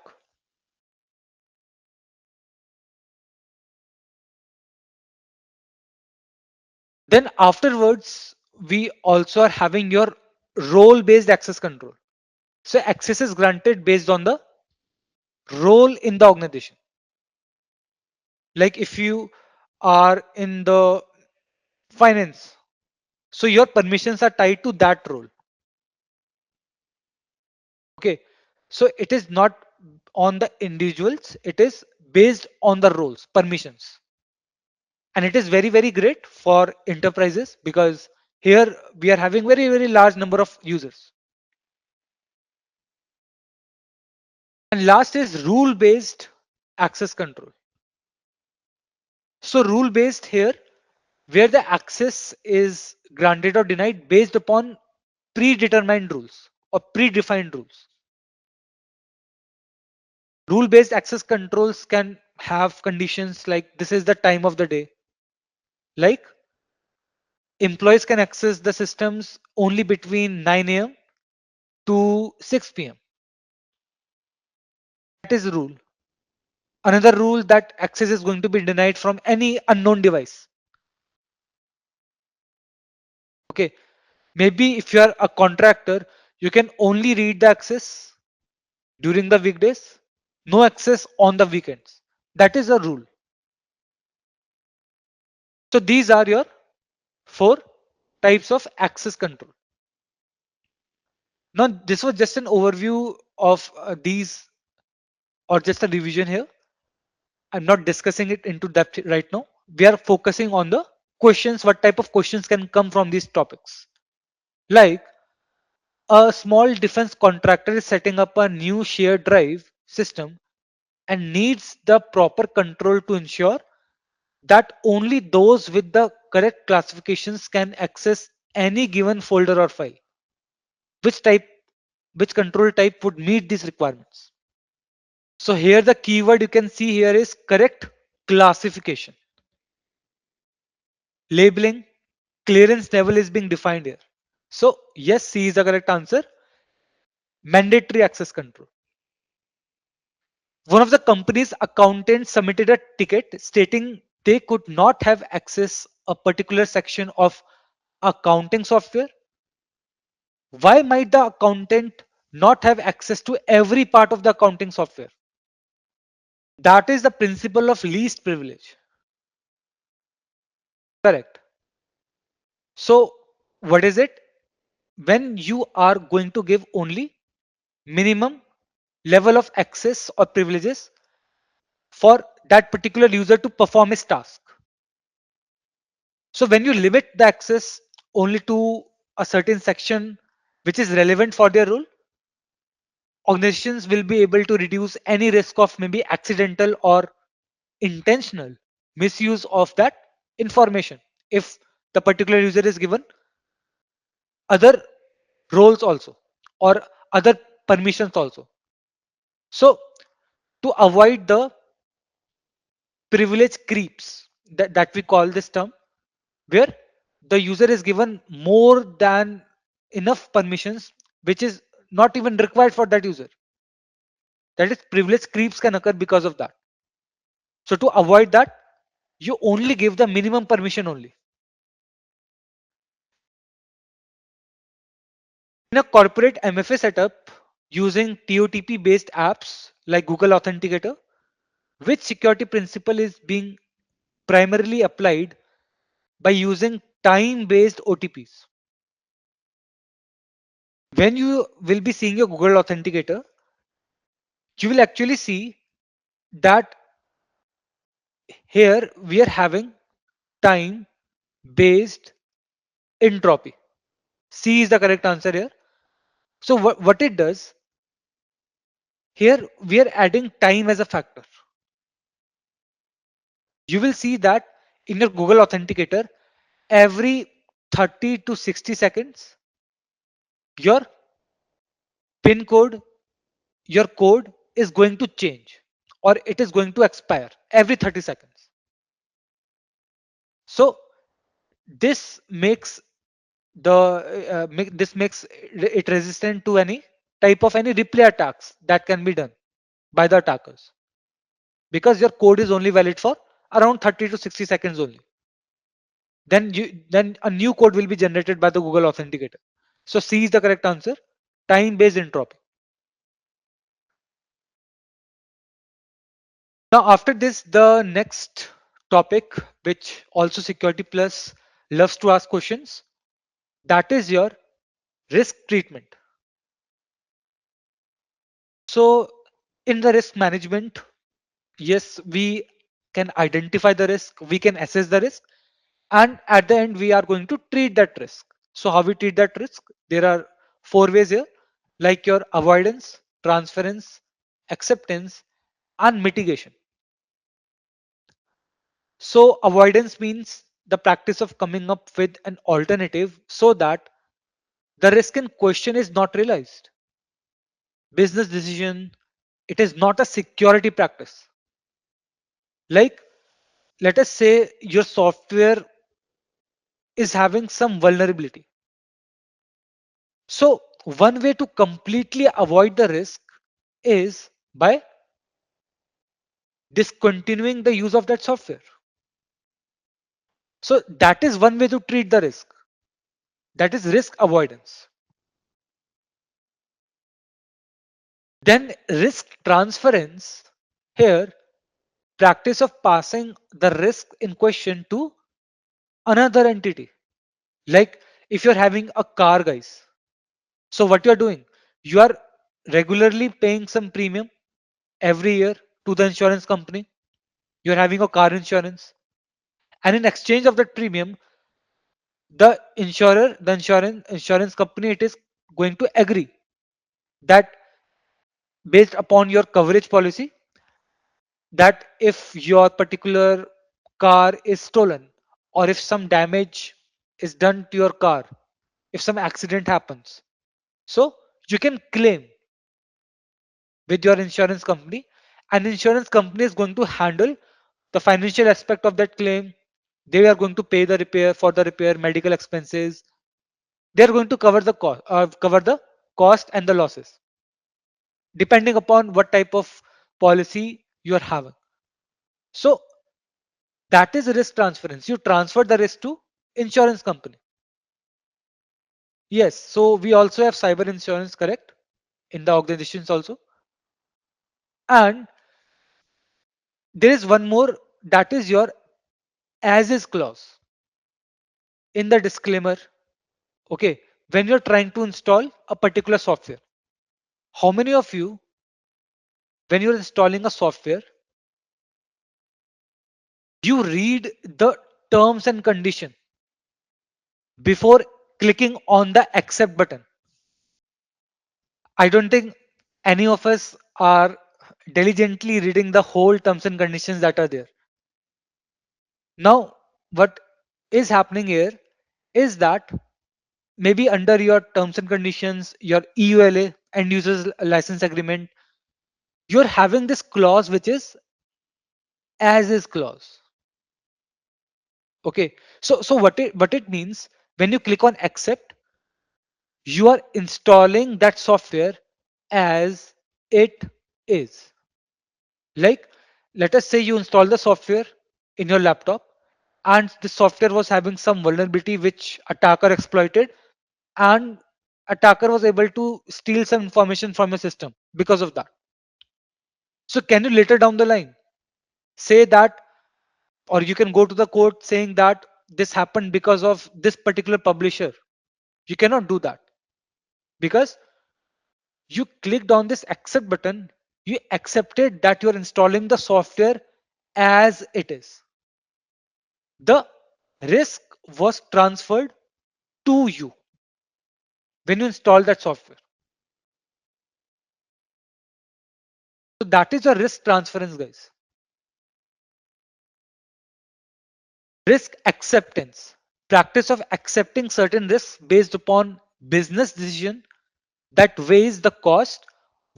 Then afterwards, we also are having your role based access control. So access is granted based on the role in the organization. Like if you are in the finance, so your permissions are tied to that role. Okay, so it is not on the individuals, it is based on the roles, permissions. And it is very, very great for enterprises, because here we are having very, very large number of users. And last is rule based access control. So rule based here, where the access is granted or denied based upon predetermined rules or predefined rules. Rule based access controls can have conditions like this is the time of the day, like employees can access the systems only between 9 a.m. to 6 p.m. That is a rule. Another rule, that access is going to be denied from any unknown device. Okay, maybe if you are a contractor, you can only read the access during the weekdays, no access on the weekends. That is a rule. So these are your 4 types of access control. Now this was just an overview of these, or just a revision here. I'm not discussing it into depth right now. We are focusing on the questions, what type of questions can come from these topics. Like a small defense contractor is setting up a new shared drive system and needs the proper control to ensure that only those with the correct classifications can access any given folder or file. Which type, which control type would meet these requirements? So here the keyword you can see here is correct classification. Labeling, clearance level is being defined here. So yes, C is the correct answer. Mandatory access control. One of the company's accountants submitted a ticket stating they could not have access a particular section of accounting software. Why might the accountant not have access to every part of the accounting software? That is the principle of least privilege. Correct. So what is it? When you are going to give only minimum level of access or privileges for that particular user to perform his task. So when you limit the access only to a certain section which is relevant for their role, organizations will be able to reduce any risk of maybe accidental or intentional misuse of that information if the particular user is given other roles also or other permissions also. So to avoid the privilege creeps, that we call this term, where the user is given more than enough permissions which is not even required for that user. That is, privilege creeps can occur because of that. So to avoid that, you only give the minimum permission only. In a corporate MFA setup using TOTP based apps like Google Authenticator, which security principle is being primarily applied by using time based OTPs. When you will be seeing your Google Authenticator, you will actually see that here we are having time based entropy. C is the correct answer here. So what it does, here we are adding time as a factor. You will see that in your Google Authenticator, every 30 to 60 seconds, your PIN code, your code is going to change or it is going to expire every 30 seconds. So this makes this makes it resistant to any type of any replay attacks that can be done by the attackers, because your code is only valid for around 30 to 60 seconds only. Then a new code will be generated by the Google Authenticator. So C is the correct answer. Time based entropy. Now after this, the next topic, which also Security Plus loves to ask questions, that is your risk treatment. So in the risk management, yes, we can identify the risk, we can assess the risk, and at the end we are going to treat that risk. So how we treat that risk? There are four ways here, like your avoidance, transference, acceptance, and mitigation. So avoidance means the practice of coming up with an alternative so that the risk in question is not realized. Business decision, it is not a security practice. Like, let us say your software is having some vulnerability. So one way to completely avoid the risk is by discontinuing the use of that software. So that is one way to treat the risk. That is risk avoidance. Then risk transference. Here, practice of passing the risk in question to another entity. Like if you're having a car, guys. So what you're doing, you are regularly paying some premium every year to the insurance company. You're having a car insurance. And in exchange of that premium, the insurance company, it is going to agree that based upon your coverage policy, that if your particular car is stolen or if some damage is done to your car, if some accident happens, so you can claim with your insurance company, and insurance company is going to handle the financial aspect of that claim. They are going to pay the repair, for the repair, medical expenses. They are going to cover the cost and the losses depending upon what type of policy you are having. So that is risk transference. You transfer the risk to insurance company. Yes, so we also have cyber insurance, correct, in the organizations also. And there is one more, that is your as is clause in the disclaimer. Okay, when you're trying to install a particular software, how many of you, when you're installing a software, you read the terms and condition before clicking on the accept button? I don't think any of us are diligently reading the whole terms and conditions that are there. Now, what is happening here is that maybe under your terms and conditions, your EULA, end users license agreement, you're having this clause which is as is clause. Okay, so what it means, when you click on accept, you are installing that software as it is. Like, let us say you install the software in your laptop, and the software was having some vulnerability which attacker exploited, and attacker was able to steal some information from your system because of that. So can you later down the line say that, or you can go to the court saying that this happened because of this particular publisher? You cannot do that, because you clicked on this accept button, you accepted that you're installing the software as it is. The risk was transferred to you when you install that software. So that is a risk transference, guys. Risk acceptance, practice of accepting certain risks based upon business decision that weighs the cost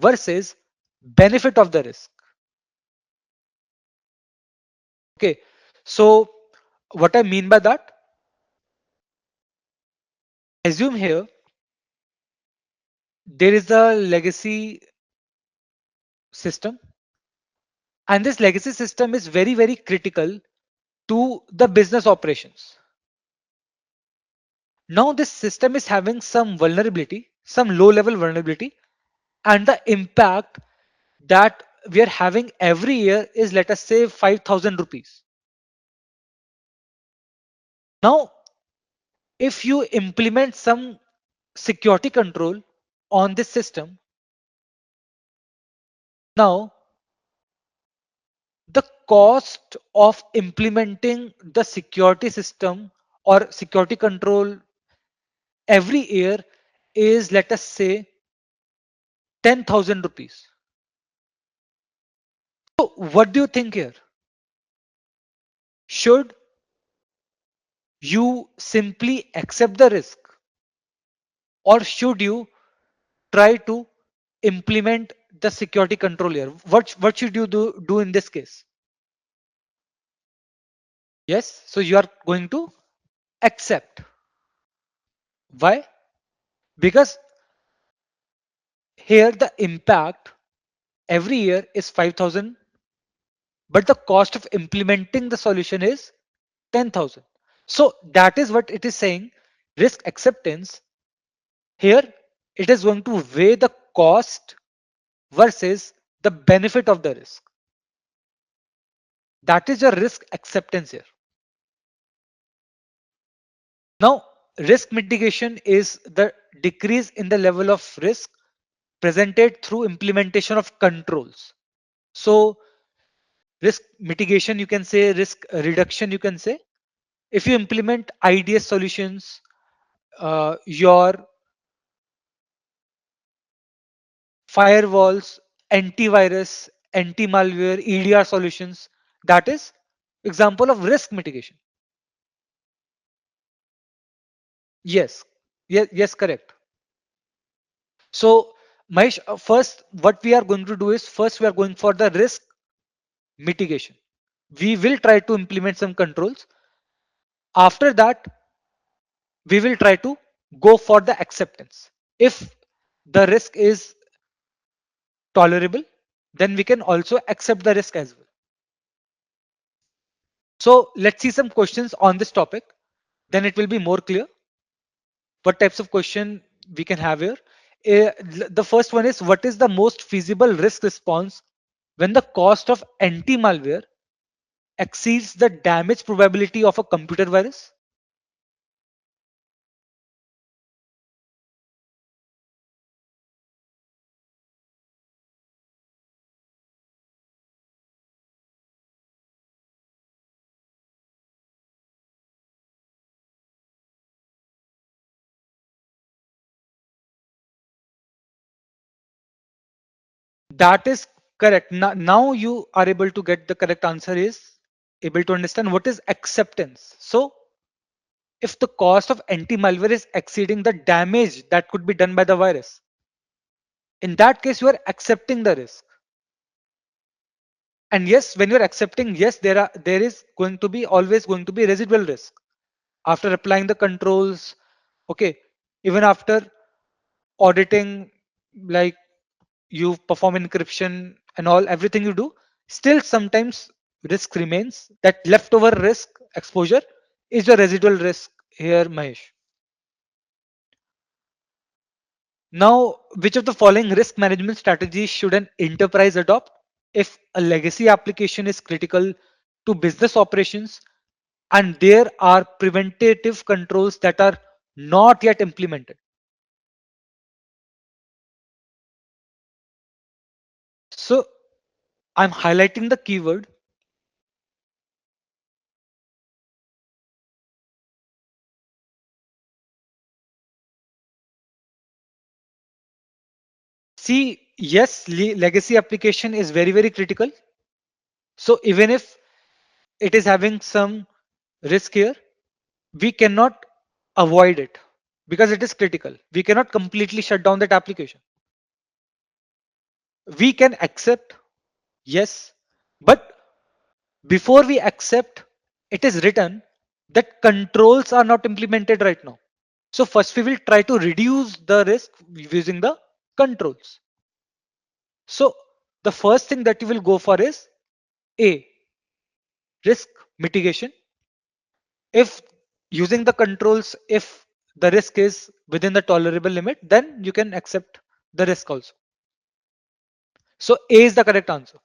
versus benefit of the risk. Okay, so what I mean by that, assume here there is a legacy system, and this legacy system is very critical to the business operations. Now this system is having some vulnerability, some low level vulnerability, and the impact that we are having every year is, let us say, 5,000 rupees. Now, if you implement some security control on this system, now the cost of implementing the security system or security control every year is, let us say, 10,000 rupees. So what do you think here? Should you simply accept the risk, or should you try to implement the security control here? What should you do in this case? Yes, so you are going to accept. Why? Because here the impact every year is 5,000, but the cost of implementing the solution is 10,000. So that is what it is saying. Risk acceptance here, it is going to weigh the cost versus the benefit of the risk. That is your risk acceptance here. Now, risk mitigation is the decrease in the level of risk presented through implementation of controls. So, risk mitigation, you can say, risk reduction, you can say. If you implement IDS solutions, your firewalls, antivirus, anti-malware, EDR solutions, that is example of risk mitigation. Yes, yes, correct. So, Mahesh, first, what we are going to do is, first we are going for the risk mitigation. We will try to implement some controls. After that, we will try to go for the acceptance. If the risk is tolerable, then we can also accept the risk as well. So let's see some questions on this topic. Then it will be more clear what types of question we can have here. The first one is, what is the most feasible risk response when the cost of anti-malware exceeds the damage probability of a computer virus? That is correct. Now you are able to get the correct answer is able to understand what is acceptance. So if the cost of anti-malware is exceeding the damage that could be done by the virus, in that case you are accepting the risk. And yes, when you're accepting, yes, there is going to be always going to be residual risk after applying the controls. Okay, even after auditing, like you perform encryption and all, everything you do, still sometimes risk remains. That leftover risk exposure is your residual risk here, Mahesh. Now, which of the following risk management strategies should an enterprise adopt if a legacy application is critical to business operations and there are preventative controls that are not yet implemented? So I'm highlighting the keyword. See, yes, legacy application is very, very critical. So even if it is having some risk here, we cannot avoid it because it is critical. We cannot completely shut down that application. We can accept, yes, but before we accept, it is written that controls are not implemented right now. So first we will try to reduce the risk using the controls. So the first thing that you will go for is A, risk mitigation. If using the controls, if the risk is within the tolerable limit, then you can accept the risk also. So A is the correct answer.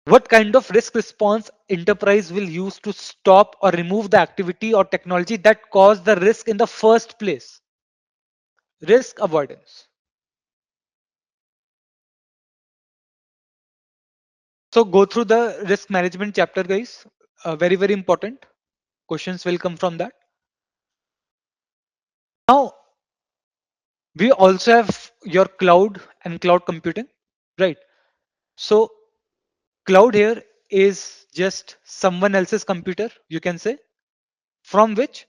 What kind of risk response enterprise will use to stop or remove the activity or technology that caused the risk in the first place? Risk avoidance. So go through the risk management chapter, guys. Very, very important. Questions will come from that. Now, we also have your cloud and cloud computing, right? So cloud here is just someone else's computer, you can say, from which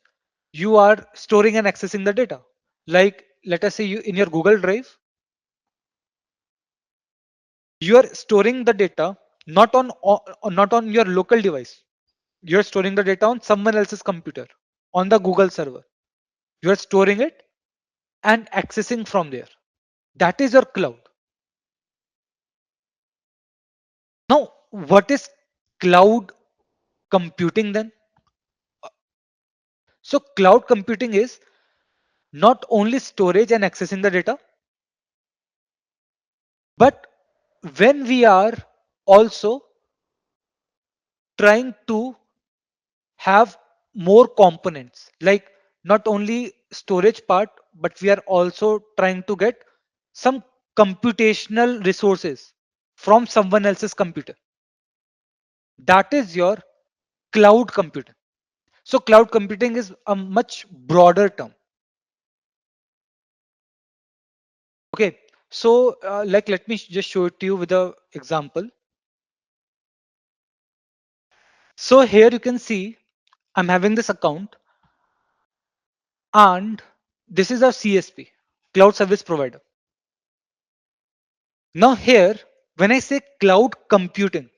you are storing and accessing the data. Like, let us say you in your Google Drive, you are storing the data not on your local device. You are storing the data on someone else's computer on the Google server. You are storing it and accessing from there. That is your cloud. Now, what is cloud computing then? So cloud computing is not only storage and accessing the data, but when we are also trying to have more components, like not only storage part, but we are also trying to get some computational resources from someone else's computer. That is your cloud computing. So cloud computing is a much broader term. Okay, so like let me just show it to you with a example. So here you can see I'm having this account and this is a CSP, cloud service provider. Now here, when I say cloud computing,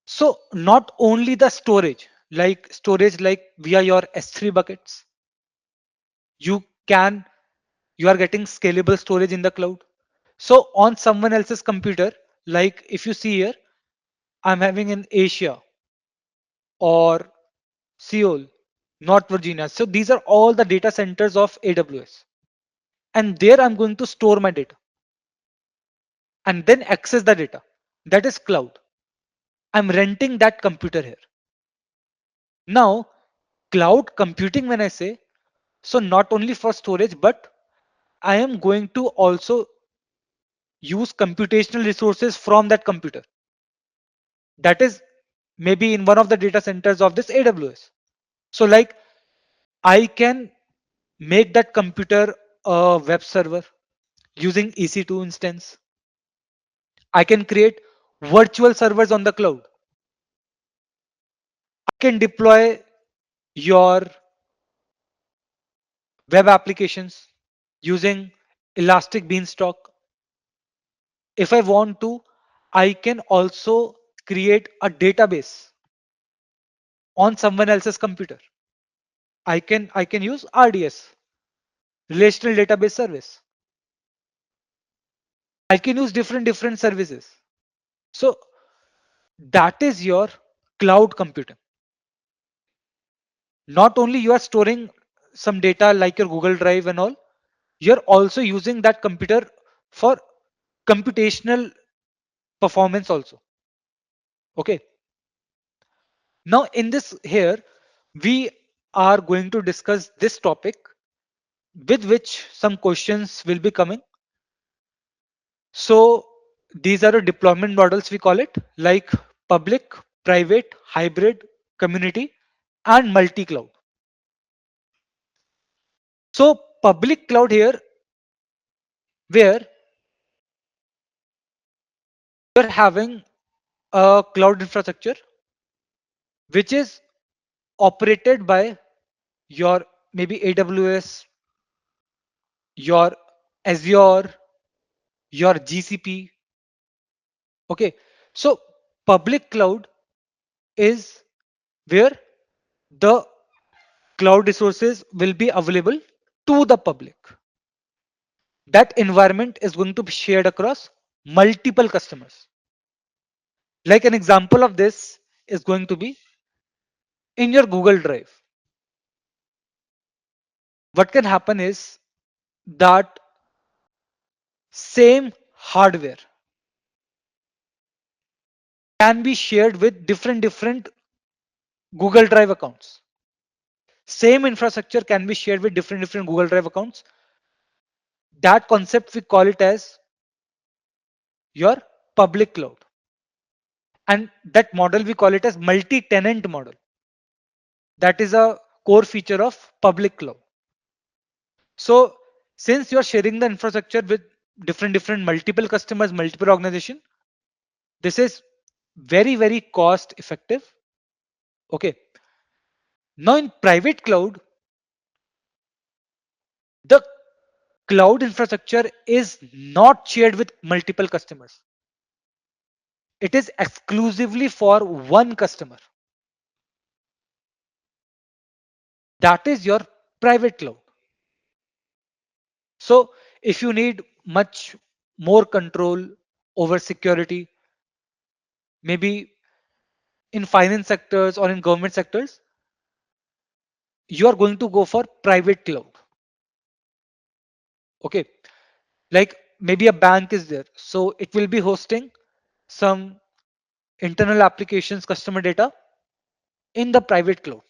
so not only the storage like via your S3 buckets, you can, you are getting scalable storage in the cloud. So on someone else's computer, like if you see here, I'm having in Asia or Seoul, North Virginia. So these are all the data centers of AWS. And there I'm going to store my data. and then access the data. That is cloud. I'm renting that computer here. Now, cloud computing, when I say, so not only for storage, but I am going to also use computational resources from that computer. That is maybe in one of the data centers of this AWS. So like I can make that computer a web server using EC2 instance. I can create virtual servers on the cloud. I can deploy your web applications using Elastic Beanstalk. If I want to, I can also create a database on someone else's computer. I can use RDS, relational database service. I can use different services. So that is your cloud computing. Not only you are storing some data like your Google Drive and all, you're also using that computer for computational performance also. Okay. Now in this here, we are going to discuss this topic with which some questions will be coming. So these are the deployment models we call it, like public, private, hybrid, community, and multi-cloud. So public cloud here, where you're having a cloud infrastructure which is operated by your maybe AWS, your Azure, your GCP. Okay. So public cloud is where the cloud resources will be available to the public. That environment is going to be shared across multiple customers. Like an example of this is going to be in your Google Drive. What can happen is that same hardware can be shared with different Google Drive accounts. Same infrastructure can be shared with different Google Drive accounts. That concept we call it as your public cloud. And that model we call it as multi-tenant model. That is a core feature of public cloud. So since you're sharing the infrastructure with different multiple customers, multiple organization, this is very cost effective. Okay. Now in private cloud, the cloud infrastructure is not shared with multiple customers. It is exclusively for one customer. That is your private cloud. So if you need much more control over security, maybe in finance sectors or in government sectors, you are going to go for private cloud. Okay. Like maybe a bank is there. So it will be hosting some internal applications, customer data in the private cloud.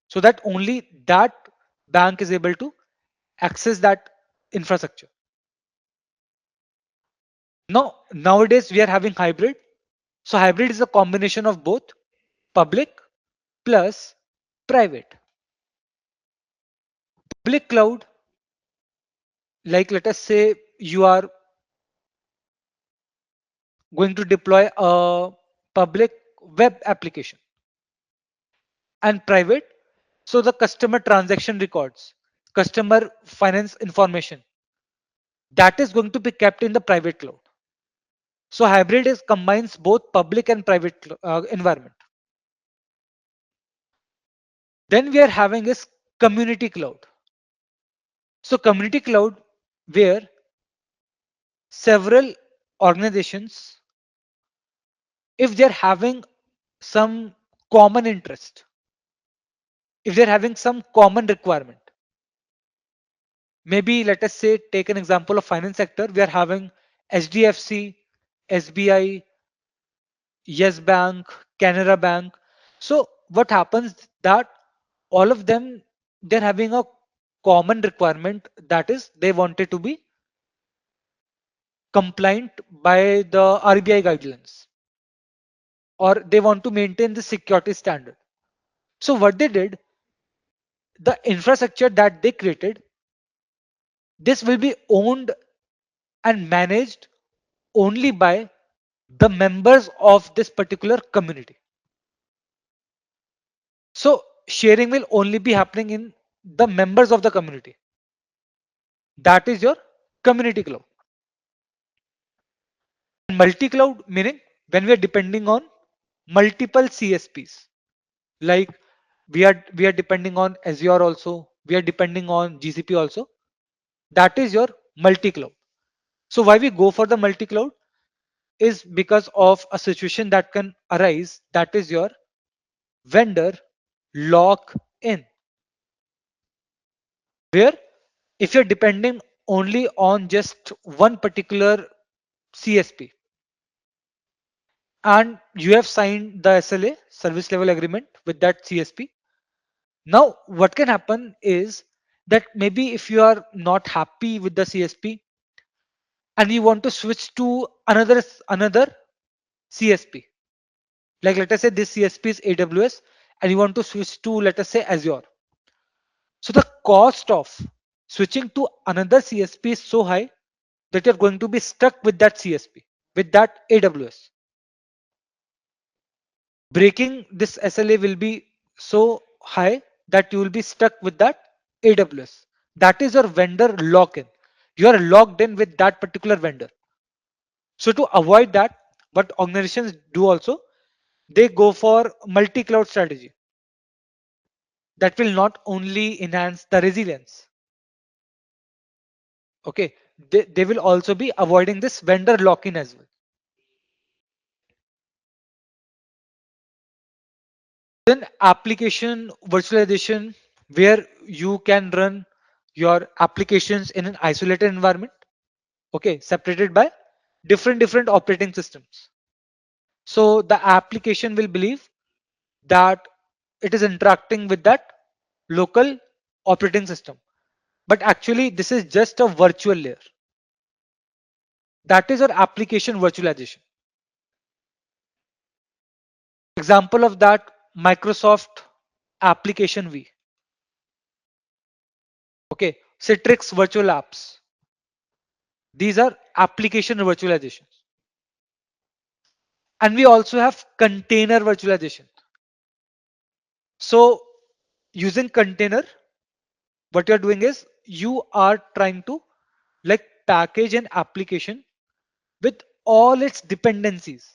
So that only that bank is able to access that infrastructure. Now, nowadays we are having hybrid. So hybrid is a combination of both public plus private. Public cloud, like let us say you are going to deploy a public web application, and private, so the customer transaction records, customer finance information, that is going to be kept in the private cloud. So hybrid is combines both public and private environment. Then we are having is community cloud. So community cloud, where several organizations, if they're having some common interest, if they're having some common requirement, maybe let us say take an example of finance sector, we are having HDFC, SBI, Yes Bank, Canara Bank. So what happens that all of them, they're having a common requirement, that is they wanted to be compliant by the RBI guidelines, or they want to maintain the security standard. So what they did, the infrastructure that they created, this will be owned and managed only by the members of this particular community. So sharing will only be happening in the members of the community. That is your community cloud. And multi-cloud meaning when we are depending on multiple CSPs. Like we are depending on Azure also, we are depending on GCP also. That is your multi-cloud. So why we go for the multi-cloud is because of a situation that can arise, that is your vendor lock in, where if you're depending only on just one particular CSP and you have signed the SLA, service level agreement, with that CSP, now what can happen is that maybe if you are not happy with the CSP and you want to switch to another CSP, like let us say this CSP is AWS and you want to switch to, let us say, Azure. So the cost of switching to another CSP is so high that you're going to be stuck with that CSP, with that AWS. Breaking this SLA will be so high that you will be stuck with that AWS. That is your vendor lock-in. You are locked in with that particular vendor. So to avoid that, what organizations do also, they go for multi-cloud strategy. That will not only enhance the resilience, okay, they will also be avoiding this vendor lock-in as well. Then application virtualization, where you can run your applications in an isolated environment, okay, separated by different operating systems. So the application will believe that it is interacting with that local operating system, but actually this is just a virtual layer. That is our application virtualization. Example of that, Microsoft application V, okay, Citrix virtual apps. These are application virtualization. And we also have container virtualization. So using container, what you're doing is you are trying to like package an application with all its dependencies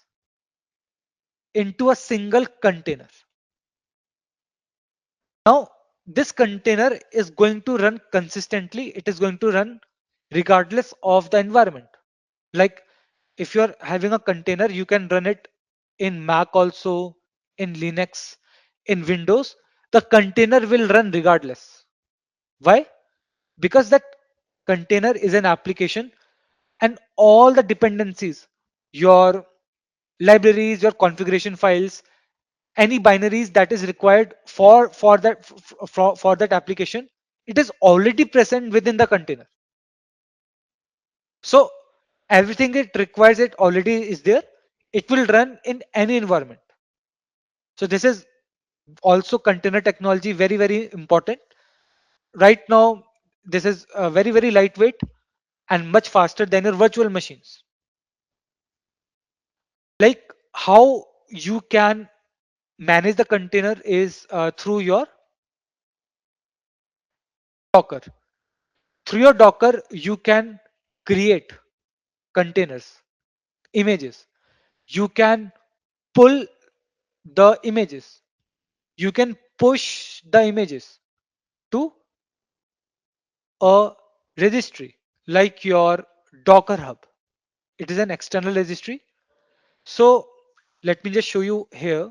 into a single container. Now this container is going to run consistently. It is going to run regardless of the environment. Like if you're having a container, you can run it in Mac also, in Linux, in Windows. The container will run regardless. Why? Because that container is an application and all the dependencies, your libraries, your configuration files, any binaries that is required for that application, it is already present within the container. So everything it requires, it already is there. It will run in any environment. So this is also container technology, very important. Right now, this is very lightweight and much faster than your virtual machines. Like how you can manage the container is through your Docker. Through your Docker, you can create containers, images. You can pull the images. You can push the images to a registry like your Docker Hub. It is an external registry. So let me just show you here.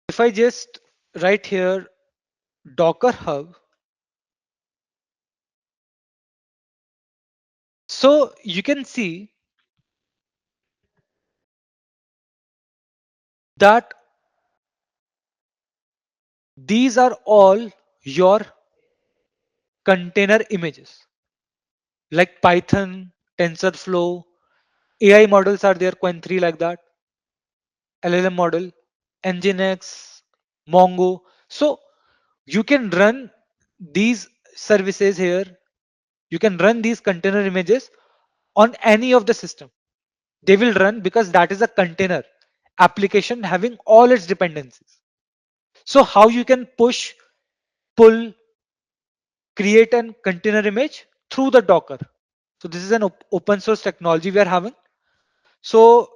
If I just write here Docker Hub, So you can see that these are all your container images like Python, TensorFlow, AI models are there, Qwen 3 like that, LLM model, Nginx, Mongo. So you can run these services here. You can run these container images on any of the system. They will run because that is a container application having all its dependencies. So how you can push, pull, create a container image through the Docker. So this is an open source technology we are having. So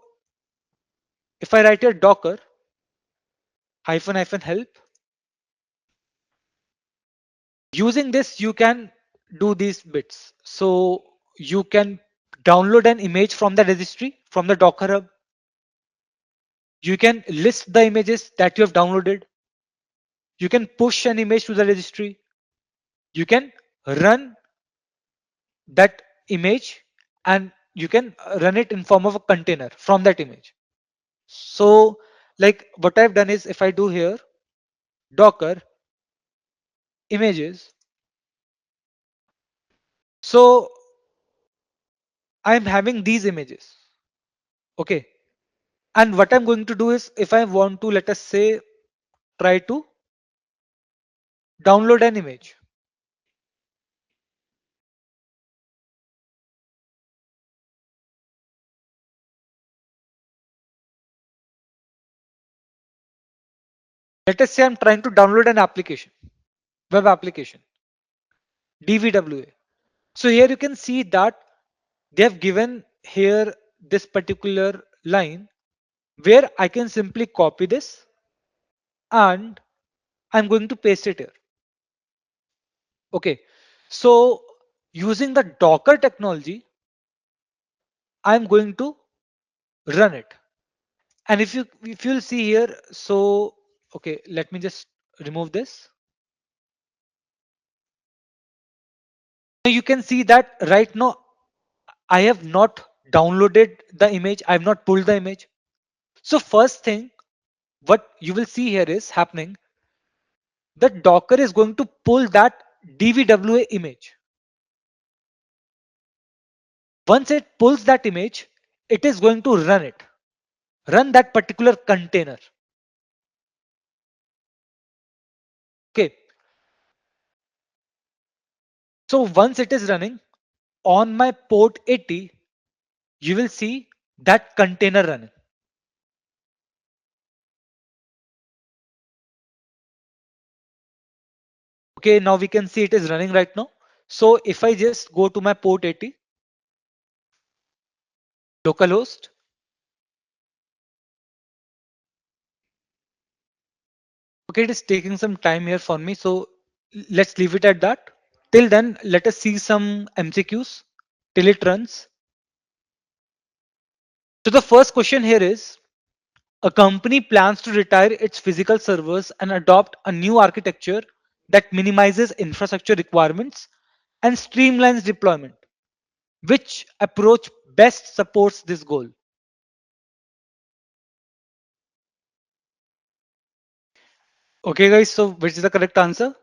if I write a Docker -help, using this you can do these bits. So you can download an image from the registry from the Docker hub. You can list the images that you have downloaded. You can push an image to the registry. You can run that image and you can run it in form of a container from that image. So like what I've done is if I do here Docker images, so I'm having these images. Okay. And what I'm going to do is if I want to, let us say, try to download an image. Let us say I'm trying to download an application, web application, DVWA. So here you can see that they have given here this particular line where I can simply copy this and I'm going to paste it here. Okay. So using the Docker technology, I'm going to run it. And if you'll see here, so okay, let me just remove this. Now you can see that right now I have not downloaded the image, I have not pulled the image. So first thing what you will see here is happening, the Docker is going to pull that DVWA image. Once it pulls that image, it is going to run that particular container. Okay. So once it is running on my port 80, you will see that container running. Okay, now we can see it is running right now. So if I just go to my port 80, localhost, okay, it is taking some time here for me. So let's leave it at that. Till then, let us see some MCQs till it runs. So the first question here is, a company plans to retire its physical servers and adopt a new architecture that minimizes infrastructure requirements and streamlines deployment. Which approach best supports this goal? Okay, guys, so which is the correct answer?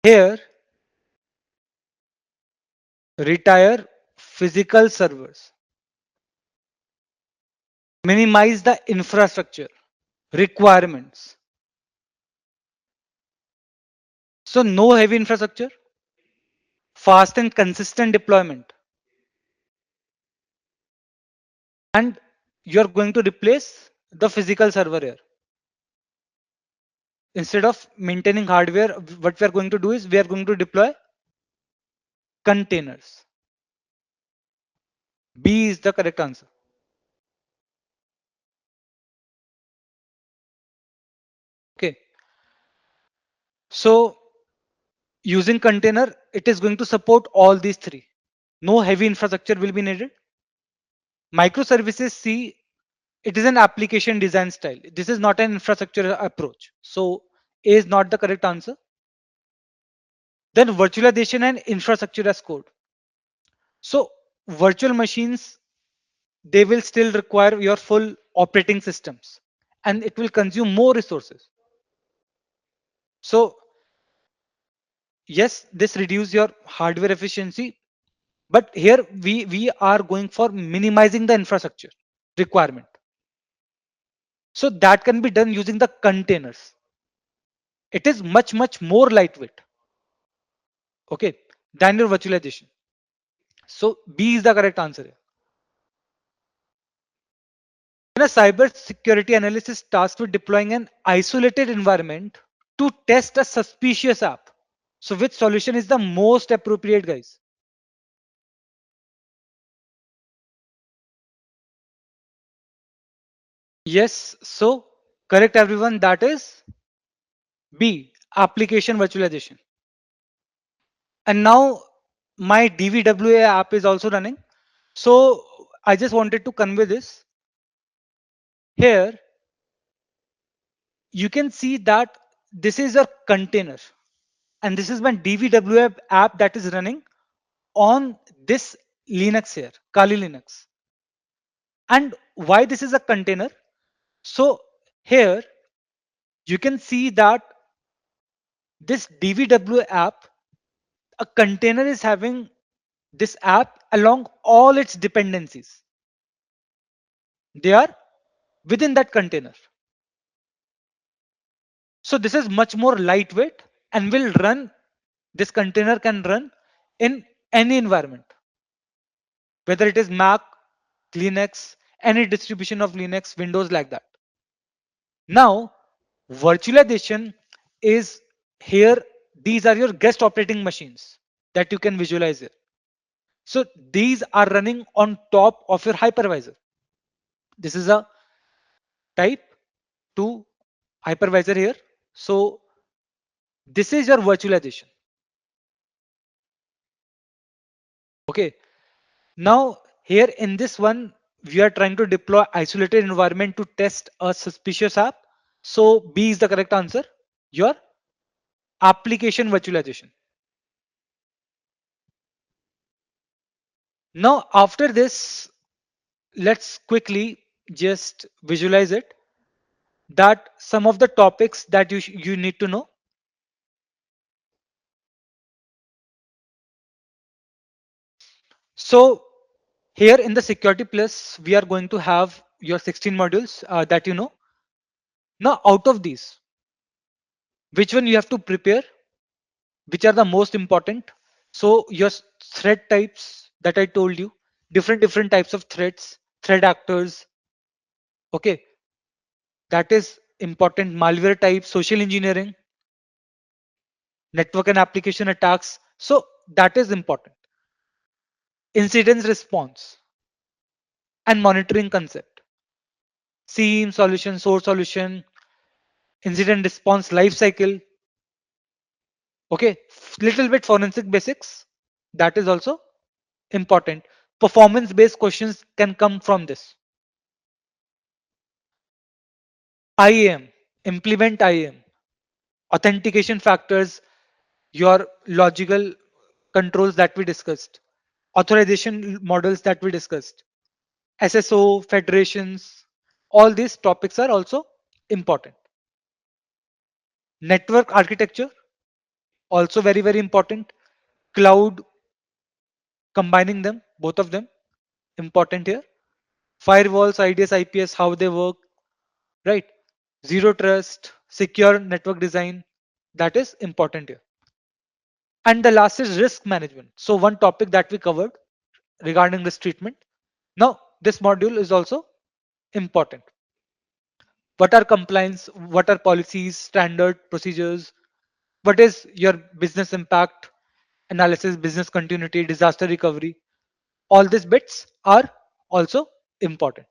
Here, retire physical servers, minimize the infrastructure requirements. So, no heavy infrastructure, fast and consistent deployment, and you're going to replace the physical server here. Instead of maintaining hardware, what we are going to do is we are going to deploy containers. B is the correct answer. Okay. So using container, it is going to support all these three. No heavy infrastructure will be needed. Microservices C, it is an application design style. This is not an infrastructure approach. So A is not the correct answer. Then virtualization and infrastructure as code. So virtual machines, they will still require your full operating systems and it will consume more resources. So yes, this reduce your hardware efficiency, but here we are going for minimizing the infrastructure requirement. So that can be done using the containers. It is much more lightweight, okay, than your virtualization. So B is the correct answer here. When a cyber security analyst is tasked with deploying an isolated environment to test a suspicious app, so which solution is the most appropriate, guys? Yes, so correct everyone, that is B, application virtualization. And now my DVWA app is also running. So I just wanted to convey this. Here you can see that this is a container and this is my DVWA app that is running on this Linux here, Kali Linux. And why this is a container? So here you can see that this DVW app, a container is having this app along all its dependencies. They are within that container. So this is much more lightweight and will run, this container can run in any environment, whether it is Mac, Linux, any distribution of Linux, Windows like that. Now, virtualization is here. These are your guest operating machines that you can visualize here. So these are running on top of your hypervisor. This is a type 2 hypervisor here. So this is your virtualization. Okay. Now here in this one, we are trying to deploy isolated environment to test a suspicious app. So B is the correct answer. Your application virtualization. Now after this, let's quickly just visualize it, that some of the topics that you need to know. So here in the security plus, we are going to have your 16 modules that you know. Now out of these, which one you have to prepare, which are the most important? So your threat types that I told you, different types of threats, threat actors, okay, that is important. Malware type, social engineering, network and application attacks. So that is important. Incident response and monitoring concept, SIEM solution, source solution, incident response life cycle. Okay, little bit forensic basics. That is also important. Performance based questions can come from this. IAM, implement IAM, authentication factors, your logical controls that we discussed, authorization models that we discussed, SSO, federations, all these topics are also important. Network architecture, also very important. Cloud, combining them, both of them, important here. Firewalls, IDS, IPS, how they work, right? Zero trust, secure network design, that is important here. And the last is risk management. So one topic that we covered regarding risk treatment. Now, this module is also important. What are compliance? What are policies, standard procedures? What is your business impact analysis, business continuity, disaster recovery? All these bits are also important.